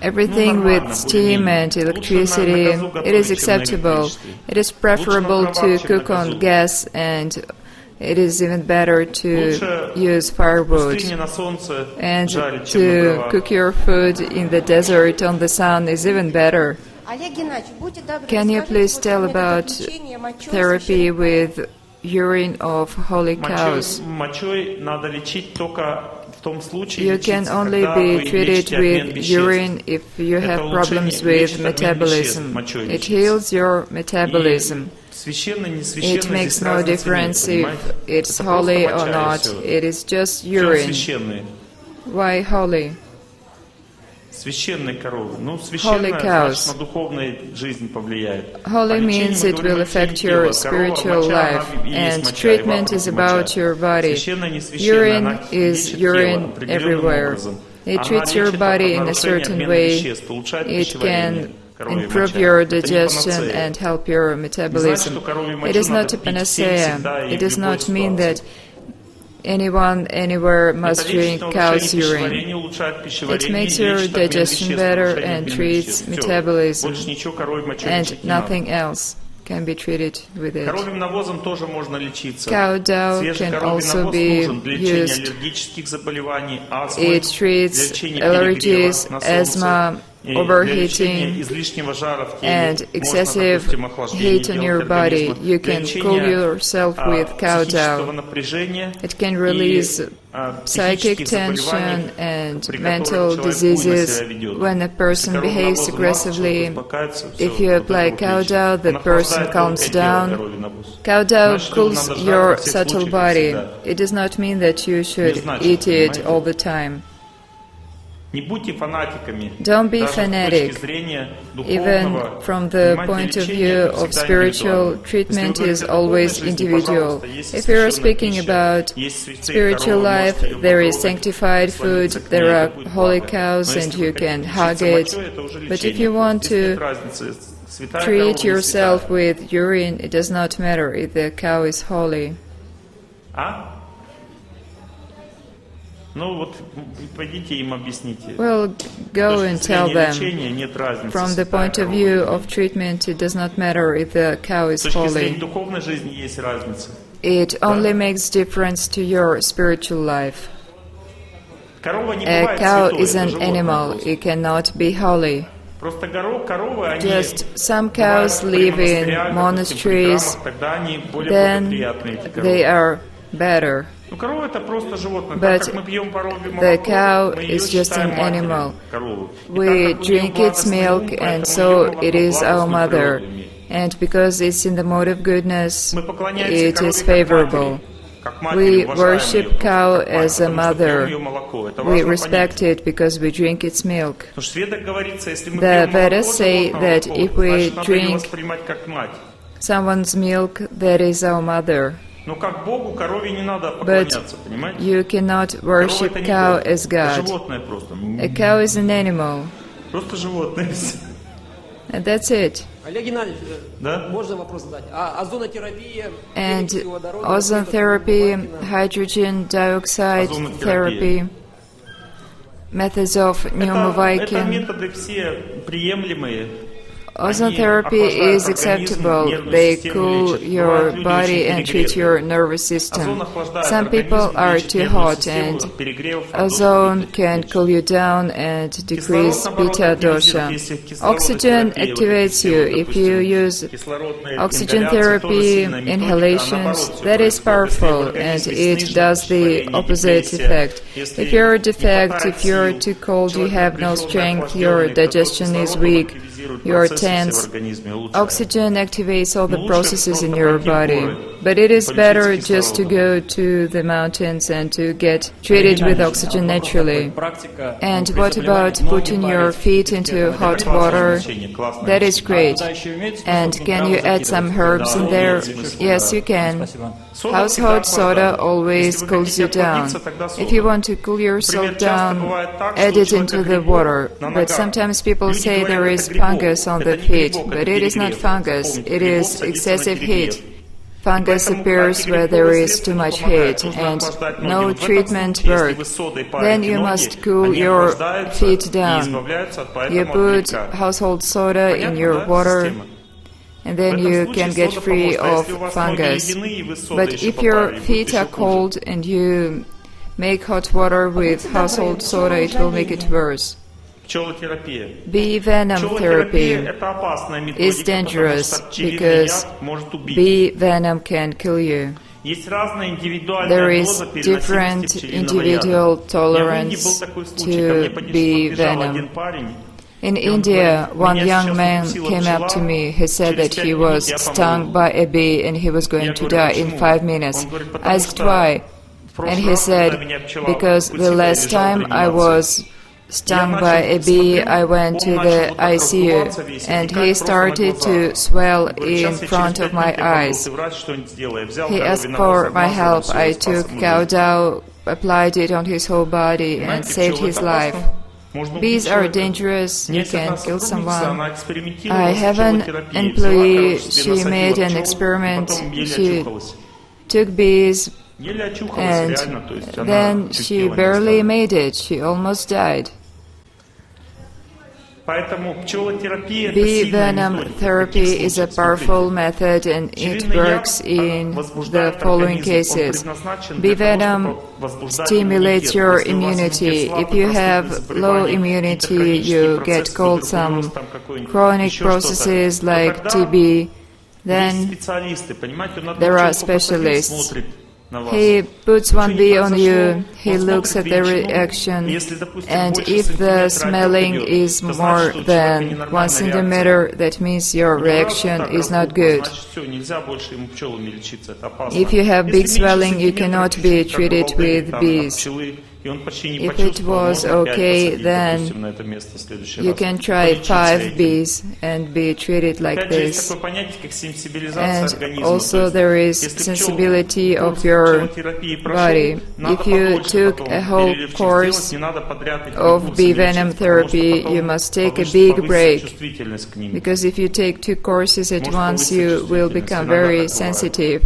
Everything with steam and electricity, it is acceptable. It is preferable to cook on gas, and it is even better to use firewood. And to cook your food in the desert on the sun is even better. Can you please tell about therapy with urine of holy cows? You can only be treated with urine if you have problems with metabolism. It heals your metabolism. It makes no difference if it's holy or not. It is just urine. Why holy? Holy cows. Holy means it will affect your spiritual life, and treatment is about your body. Urine is urine everywhere. It treats your body in a certain way. It can improve your digestion and help your metabolism. It is not a panacea. It does not mean that anyone, anywhere must drink cow's urine. It makes your digestion better and treats metabolism, and nothing else can be treated with it. Cow dough can also be used. It treats allergies, asthma, overheating, and excessive heat on your body. You can cool yourself with cow dough. It can release psychic tension and mental diseases when a person behaves aggressively. If you apply cow dough, the person calms down. Cow dough cools your subtle body. It does not mean that you should eat it all the time. Don't be fanatic. Even from the point of view of spiritual, treatment is always individual. If you are speaking about spiritual life, there is sanctified food, there are holy cows, and you can hug it. But if you want to treat yourself with urine, it does not matter if the cow is holy. Well, go and tell them. From the point of view of treatment, it does not matter if the cow is holy. It only makes difference to your spiritual life. A cow is an animal. It cannot be holy. Just some cows live in monasteries, then they are better. But the cow is just an animal. We drink its milk, and so it is our mother. And because it's in the mode of goodness, it is favorable. We worship cow as a mother. We respect it because we drink its milk. The Vedas say that if we drink someone's milk, that is our mother. But you cannot worship cow as God. A cow is an animal. And that's it. And ozone therapy, hydrogen dioxide therapy, methods of pneumoviking, Ozone therapy is acceptable. They cool your body and treat your nervous system. Some people are too hot, and ozone can cool you down and decrease beta dosha. Oxygen activates you. If you use oxygen therapy inhalations, that is powerful, and it does the opposite effect. If you're defect, if you're too cold, you have no strength, your digestion is weak, you're tense. Oxygen activates all the processes in your body. But it is better just to go to the mountains and to get treated with oxygen naturally. And what about putting your feet into hot water? That is great. And can you add some herbs in there? Yes, you can. Household soda always cools you down. If you want to cool yourself down, add it into the water. But sometimes people say there is fungus on the feet, but it is not fungus, it is excessive heat. Fungus appears where there is too much heat, and no treatment works. Then you must cool your feet down. You put household soda in your water, and then you can get free of fungus. But if your feet are cold and you make hot water with household soda, it will make it worse. Bee venom therapy is dangerous because bee venom can kill you. There is different individual tolerance to bee venom. In India, one young man came up to me. He said that he was stung by a bee and he was going to die in 5 minutes. I asked why, and he said, because the last time I was stung by a bee, I went to the ICU, and he started to swell in front of my eyes. He asked for my help. I took cow dough, applied it on his whole body, and saved his life. Bees are dangerous, you can kill someone. I have an employee, she made an experiment, she took bees, and then she barely made it, she almost died. Bee venom therapy is a powerful method, and it works in the following cases. Bee venom stimulates your immunity. If you have low immunity, you get called some chronic processes like TB, then there are specialists. He puts one bee on you, he looks at the reaction, and if the smelling is more than 1 centimeter, that means your reaction is not good. If you have big swelling, you cannot be treated with bees. If it was okay, then you can try 5 bees and be treated like this. And also there is sensibility of your body. If you took a whole course of bee venom therapy, you must take a big break, because if you take 2 courses at once, you will become very sensitive.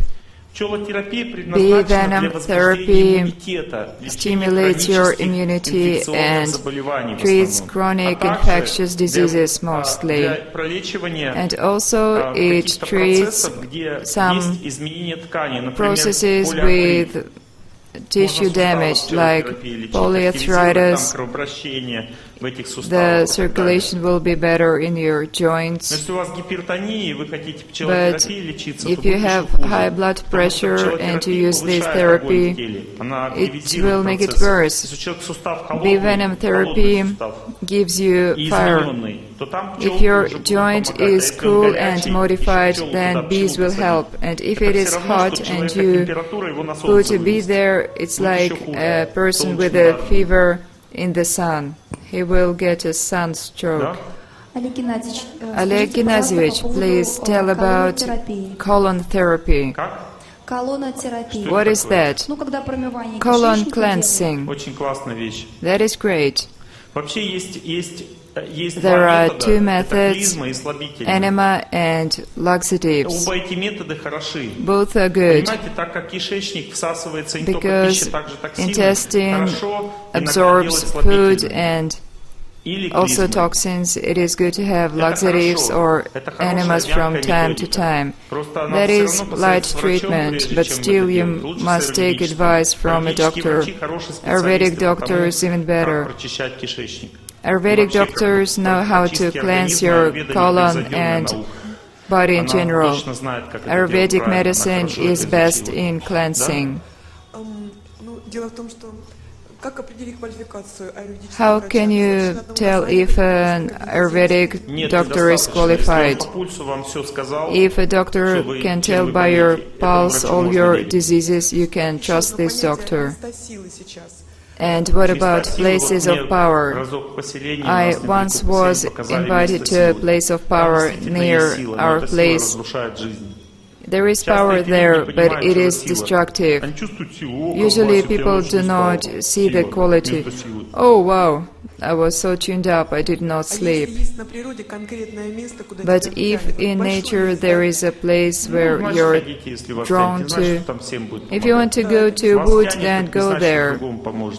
Bee venom therapy stimulates your immunity and treats chronic infectious diseases mostly. And also it treats some processes with tissue damage like polyarthritis. The circulation will be better in your joints. But if you have high blood pressure and you use this therapy, it will make it worse. Bee venom therapy gives you fire. If your joint is cool and modified, then bees will help. And if it is hot and you put a bee there, it's like a person with a fever in the sun. He will get a sunstroke. Oleg Gennadievich, please tell about colon therapy. What is that? Colon cleansing. That is great. There are 2 methods, enema and laxatives. Both are good, because intestine absorbs food and Also toxins, it is good to have laxatives or enemas from time to time. That is light treatment, but still you must take advice from a doctor. Ayurvedic doctor is even better. Ayurvedic doctors know how to cleanse your colon and body in general. Ayurvedic medicine is best in cleansing. Дело в том, что как определить квалификацию аюрведического How врача? can you tell if an Ayurvedic doctor is qualified? If a doctor can tell by your pulse all your diseases, you can trust this doctor. And what about places of power? I once was invited to a place of power near our place. There is power there, but it is destructive. Usually people do not see the quality. Oh wow, I was so tuned up, I did not sleep. But if in nature there is a place where you're drawn to, if you want to go to a wood, then go there.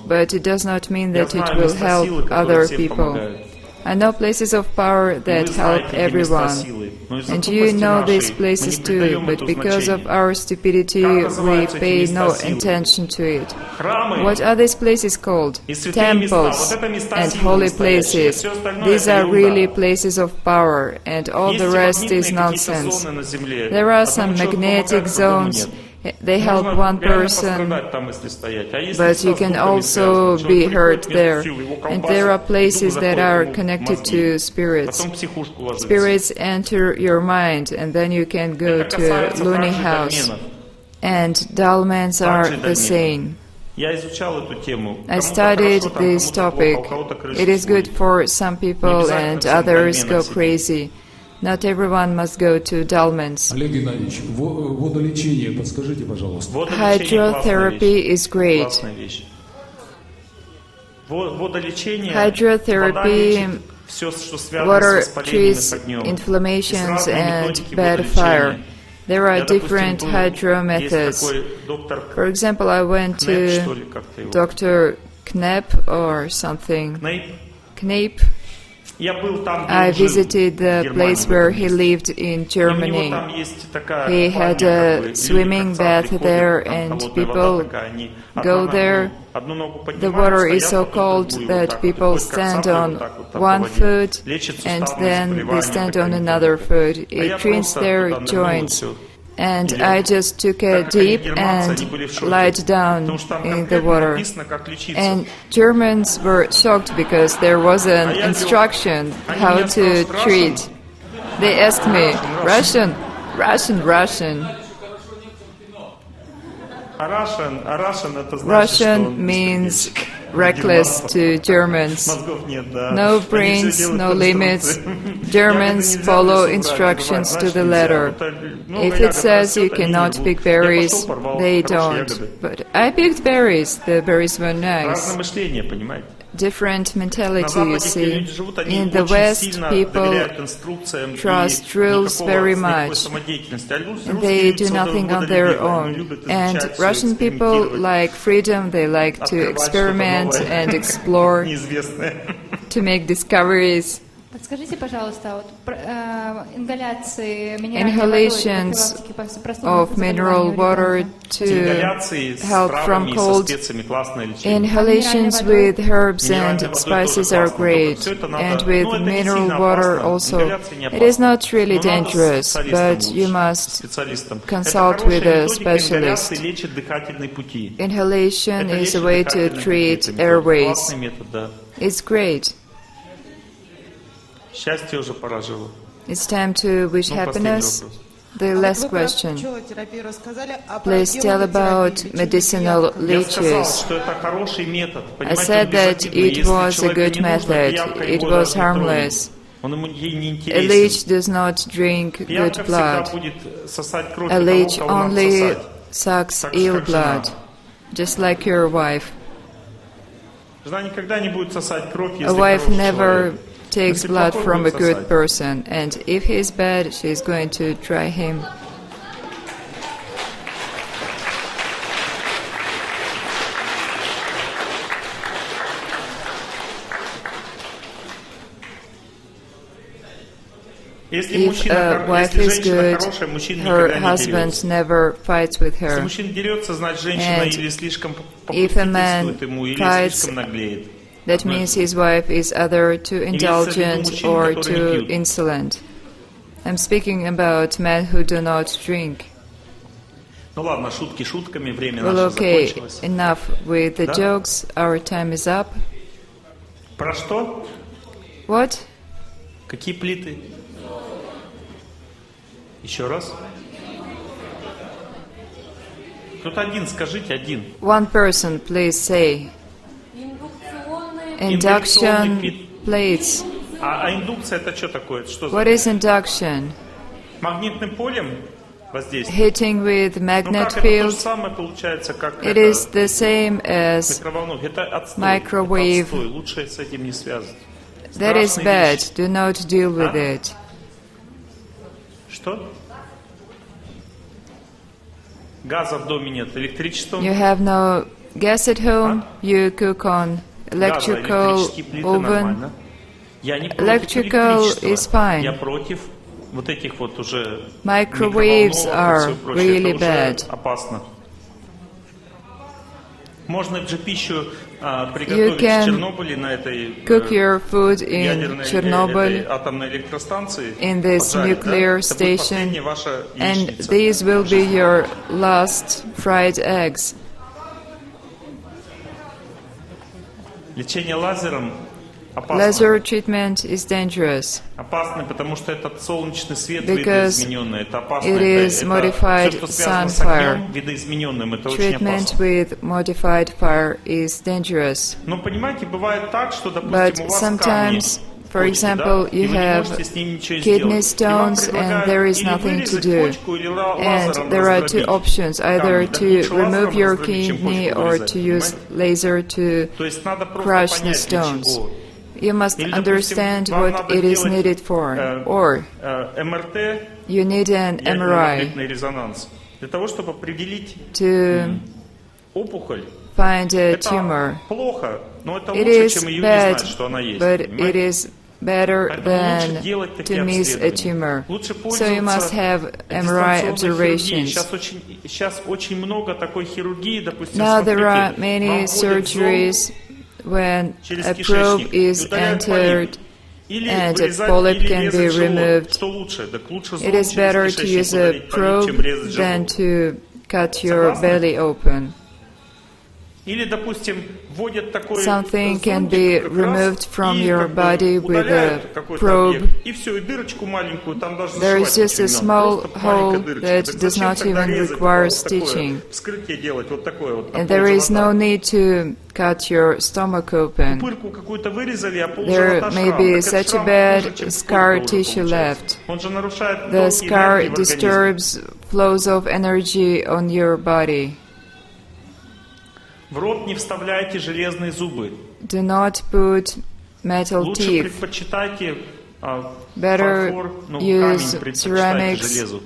But it does not mean that it will help other people. I know places of power that help everyone. And you know these places too, but because of our stupidity, we pay no attention to it. What are these places called? Temples and holy places. These are really places of power, and all the rest is nonsense. There are some magnetic zones. They help one person, but you can also be hurt there. And there are places that are connected to spirits. Spirits enter your mind, and then you can go to a loony house. And dolmens are the same. I studied this topic. It is good for some people, and others go crazy. Not everyone must go to dolmens. Hydrotherapy is great. Hydrotherapy, water treats inflammations and bad fire. There are different hydro methods. For example, I went to Dr. Knepp or something. Kneip. I visited the place where he lived in Germany. He had a swimming bath there, and people go there. The water is so cold that people stand on one foot and then they stand on another foot. It treats their joints. And I just took a dip and lied down in the water. And Germans were shocked because there was an instruction how to treat. They asked me, Russian, Russian, Russian. Russian means reckless to Germans. No brains, no limits. Germans follow instructions to the letter. If it says you cannot pick berries, they don't. But I picked berries. The berries were nice. Different mentality, you see. In the West, people trust rules very much. They do nothing on their own. And Russian people like freedom, they like to experiment and explore, to make discoveries. Inhalations of mineral water to help from cold. Inhalations with herbs and spices are great, and with mineral water also. It is not really dangerous, but you must consult with a specialist. Inhalation is a way to treat airways. It's great. It's time to wish happiness. The last question. Please tell about medicinal leeches. I said that it was a good method. It was harmless. A leech does not drink good blood. A leech only sucks ill blood, just like your wife. A wife never takes blood from a good person, and if he is bad, she is going to try him. Если If мужчина, a wife если is женщина good, хорошая, мужчина her никогда не husband дерется. never fights with Если her. мужчина дерется, значит женщина And или слишком if a man попустительствует ему, или fights, слишком наглеет. that means his wife is either too indulgent or too insolent. I'm speaking about men who do not drink. Ну ладно, шутки шутками, время Well, наше okay, закончилось. enough with the Да? jokes. Our time is up. Про что? What? Какие плиты? Еще раз. Кто-то один, скажите, один. One person, please say. Induction plates. А индукция это что такое? Что за What is induction? магнитным полем воздействие? Hitting with Ну magnet как это то же field. самое получается, как It это is the same as микроволновка. Это отстой. microwave. Это отстой. Лучше с этим не связывать. that is Страшные bad. вещи. Do not deal with А? it. Что? Газа в доме нет, электричества. You have no gas at home. You cook on Газа, electrical электрические плиты oven. нормально. Я не против Electrical электричества. is fine. Я против вот этих вот уже Microwaves микроволновок и are всего прочего. really Это уже bad. опасно. Можно же пищу You приготовить в can Чернобыле на этой cook your food in ядерной Chernobyl, этой атомной электростанции. in this поджарить, да? nuclear Это будет station, последняя ваша and яичница. these will be your last fried eggs. Лечение лазером опасно. Laser treatment is dangerous Опасный, потому что этот солнечный свет because видоизмененный, это опасно. it is modified все, что связано с sun огнем видоизмененным, это очень treatment опасно. with modified fire is dangerous. Но понимаете, бывает так, что, допустим, But у вас камни, sometimes, for почки, example, да, you и вы не have можете с ними ничего kidney сделать. И вам stones and предлагают there is или nothing to вырезать do. почку, или лазером And there are two раздробить options, either камни. Да to лучше remove лазером your раздробить, чем kidney почку or вырезать, to use понимаете? laser to То есть надо просто crush the понять, для stones. чего. You must Или, understand допустим, вам what надо it is сделать, needed for. Or МРТ, you need an MRI ядерно-магнитный резонанс, для того, чтобы определить to опухоль. find a Это tumor. плохо, но это It лучше, is чем ее не bad, знать, что она есть. but it понимаете? is better Поэтому than лучше делать to такие miss a обследования. tumor. Лучше So you must пользоваться have MRI дистанционной хирургией. observations. Сейчас очень много такой хирургии, допустим, Now there are смотрите, many вам вводят зонд surgeries when через a кишечник probe и is удаляют entered полип. Или and a вырезать, polyp или can be резать желудок. removed. Что лучше? Так лучше It зонд is better через to кишечник use a удалить полип, чем probe резать than желудок. to cut your belly open. Или, допустим, вводят такой Something can зондик be как раз removed from и your как бы body with удаляют a какой-то probe. объект. И все, и дырочку маленькую, там даже There is зашивать just a ничего не small надо, просто маленькая hole дырочка. that Так does зачем not тогда even резать require вот такое stitching. вскрытие делать, вот такое вот, And на there is no полживота? need to cut your stomach open. Пупырку какую-то вырезали, а There полживота may шрам. be Так этот such a шрам bad хуже, чем scar пупырка уже tissue получается. left. Он же нарушает The потоки scar энергии в организме. disturbs flows of energy on your body. В рот не вставляйте железные зубы. Do not put metal Лучше teeth. предпочитайте Better фарфор, ну, use камень предпочитайте ceramics. железу.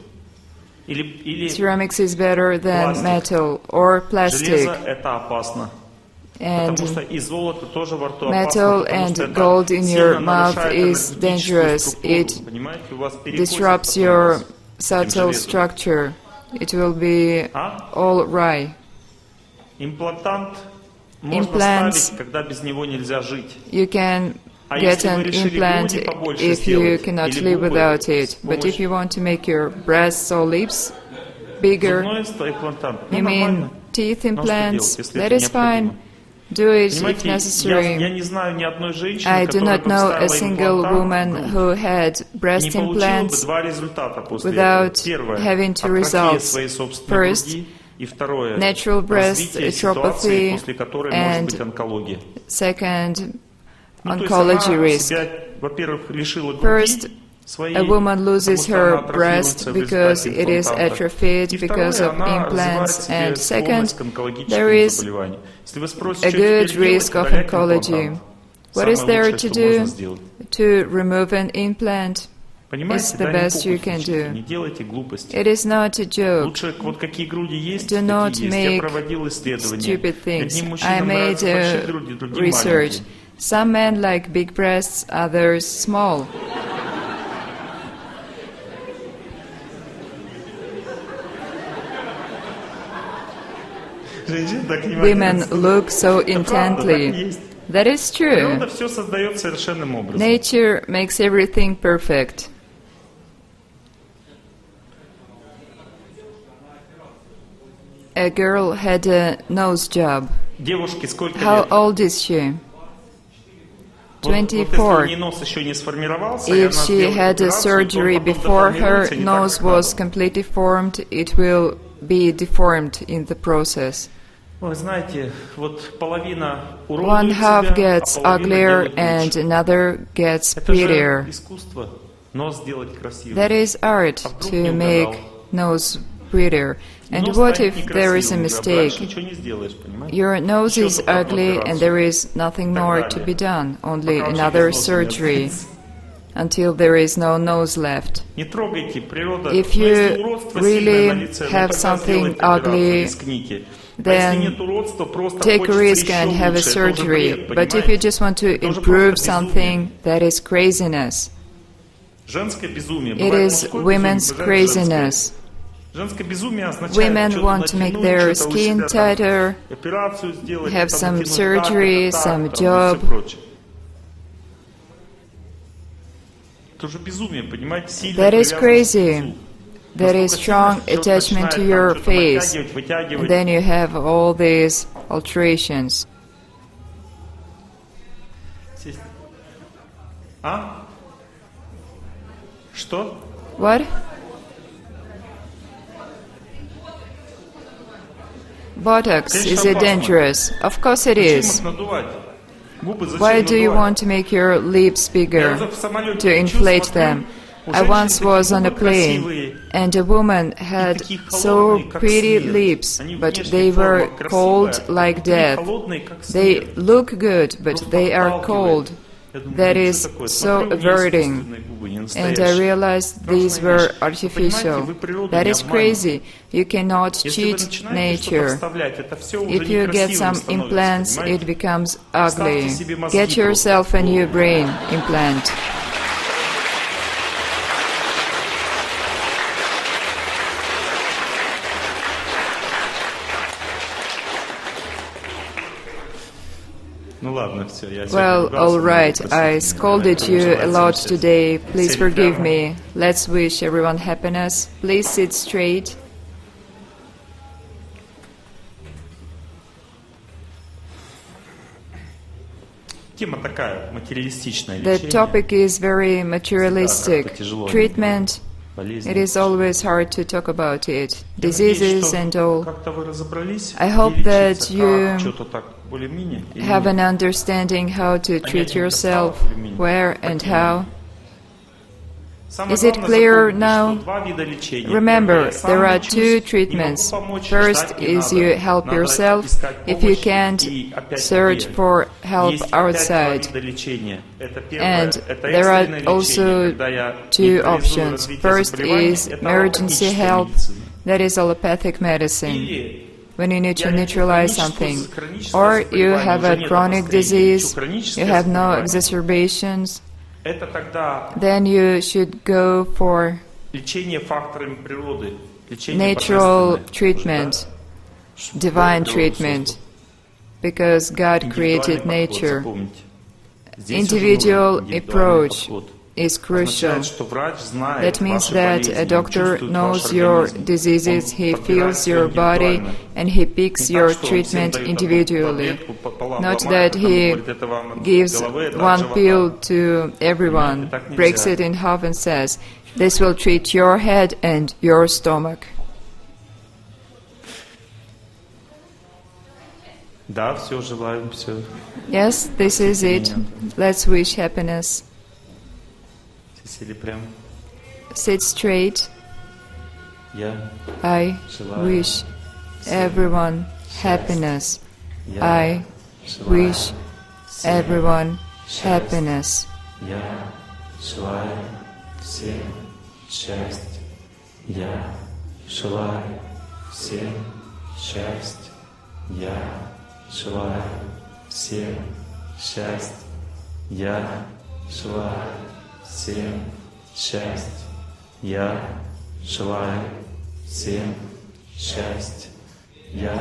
Или Ceramics is better than Plastic. metal or железо plastic. это опасно. And Потому что и золото тоже во рту metal опасно, потому and что это gold in сильно your mouth нарушает is энергетическую dangerous. структуру. It Понимаете, у вас перекосит disrupts потом your вас этим subtle железом. structure. It will be А? all right. Имплантант можно Implants. ставить, когда без него нельзя жить. You can А get если вы an решили implant груди побольше if you сделать, cannot или live губы without с it. But if помощью you want to make your breasts or lips bigger, зубной имплантант, ну, you mean нормально. teeth Но что implants, делать, если that это is fine. необходимо? Do it if Понимаете, я necessary. не знаю ни одной женщины, I do которая not бы know a вставила single имплантант в woman грудь, who had не breast получила бы implants два результата после without этого. Первое, having two атрофия results. своей собственной First, груди. И второе, natural breast развитие ситуации, atrophy после которой может and быть онкология. second, Ну, то есть oncology она risk. себя, во-первых, лишила First, груди своей, a woman loses потому что her она breast атрофируется в because результате it is имплантанта. atrophied И because второе, of она implants. развивает в себе And second, склонность к онкологическим there is заболеваниям. Если вы спросите, a что good теперь делать, risk of удалять oncology. имплантант. What is Самое there лучшее, to что можно do сделать. to remove an implant? Понимаете, It's the да, не best you фокусничайте, can do. не делайте глупости. It is not a joke. Лучше вот какие груди есть, Do not такие есть. Я make проводил исследования. stupid things. Одним I мужчинам made нравятся большие груди, другим research. маленькие. Some men like big breasts, others small. Женщины так Women внимательно look so Это правда, так и intently. есть. That is true. Природа все создает совершенным образом. Nature makes everything perfect. A girl had a nose job. Девушке сколько How лет? old is she? Вот если 24. у нее нос еще не сформировался, и If она she сделает had a операцию, то surgery потом before her деформируется не так, nose как was надо. completely formed, it will be deformed in the process. Вы знаете, вот половина One уродует half себя, gets а половина uglier делает and лучше. another gets Это же prettier. искусство, нос сделать красивым. That is art, А вдруг to не make угадал? nose prettier. And Нос what станет if there is a некрасивым, mistake? дальше ничего не сделаешь, понимаете? Your nose Еще is одну ugly and операцию. there is nothing Так more далее. to be done, only Пока вообще another без носа не surgery, останется. until there is no nose left. Не трогайте, природа. If Но если you уродство really сильное на лице, have тогда something сделайте операцию, ugly, рискните. А then если нет уродства, просто take a хочется risk еще and have a лучше, это уже surgery. бред, But if you понимаете? just want to Это уже improve просто something, that is craziness. Женское безумие. It Бывает is мужское women's безумие, бывает женское. craziness. Женское безумие означает Women что-то want to make натянуть, their что-то у skin себя там, tighter, операцию сделать, have там, some натянуть surgery, так, some там, и всё job. прочее. Это уже безумие, понимаете? Сильная That is привязанность к crazy. лицу. That is Настолько strong сильно, что человек attachment to начинает your там что-то face. натягивать, вытягивать. And then you have all these alterations. Сесть. А? Что? What? Botox, Конечно, is it опасно. dangerous? Of course it Зачем is. их надувать? Губы зачем Why do you надувать? want to make your lips Я bigger, в самолете to лечу, inflate смотрю, them? у I женщин once такие was on a губы plane, красивые, and a woman had такие so холодные, как pretty свет. lips, Они but внешне they were форма красивая, cold а like внутри death. холодные, как They свет. look good, but Просто they are отталкивает. cold. Я думаю, That блин, is что такое? so Смотрю, у нее averting. искусственные губы, не And I настоящие. realized these Страшная were вещь. Вы artificial. понимаете, вы природу That не is обманете. crazy. You cannot Если вы cheat начинаете что-то nature. вставлять, это все уже If you get некрасивым some становится, implants, понимаете? it becomes Вставьте ugly. себе мозги Get yourself просто. a new brain implant. Ну ладно, все, я Well, all right, I scolded you a lot today. Please forgive me. Let's wish everyone happiness. Please sit straight. Тема такая, материалистичная The лечение. topic is very materialistic. Treatment, болезни. it is always hard to talk about it. Я надеюсь, Diseases что and all. как-то вы разобрались, I hope где that лечиться, you как, что-то так более-менее, или Have нет? an understanding how to treat yourself, where and how. Самое Is it главное clear запомнить, now? что два вида лечения. Remember, Первое, я сам there are лечусь, two не treatments. могу помочь, First ждать не is надо. you help Надо yourself. искать If you помощь can't, и опять search идти. for help Есть опять два outside. вида лечения. Это первое, And это there are экстренное also лечение, когда я two нейтрализую options. развитие First заболевания. is Это emergency аллопатическая help, медицина. that is allopathic medicine, Или when you need to я лечу neutralize хроническую- something. хроническое Or you заболевание, have уже a нет chronic обострения. disease, Лечу хроническое you have no заболевание. exacerbations, Это тогда then you should go for лечение факторами природы, лечение natural божественное. treatment, Уже, да? divine Бог природу treatment, создал. because God Индивидуальный created подход, nature. запомните. Здесь уже Individual нужен индивидуальный approach подход. is crucial. Означает, что врач знает That means ваши that болезни, a он doctor чувствует knows ваш your организм, diseases, он he подбирает feels всё your body, индивидуально. and he picks Не your так, что он всем treatment дает одну individually. таблетку пополам, Not ломает, that потом he говорит, это вам от gives головы, это от one живота. pill to everyone, так нельзя. breaks it in half and says, this will treat your head and your stomach. Да, все, желаем, все. Yes, this is it. Let's wish happiness. Все сели прям. Sit straight. Я I желаю wish everyone happiness. Я I желаю wish everyone happiness. Я желаю всем счастья. Я желаю всем счастья. Я желаю всем счастья. Я желаю всем счастья. Я желаю всем счастья. Я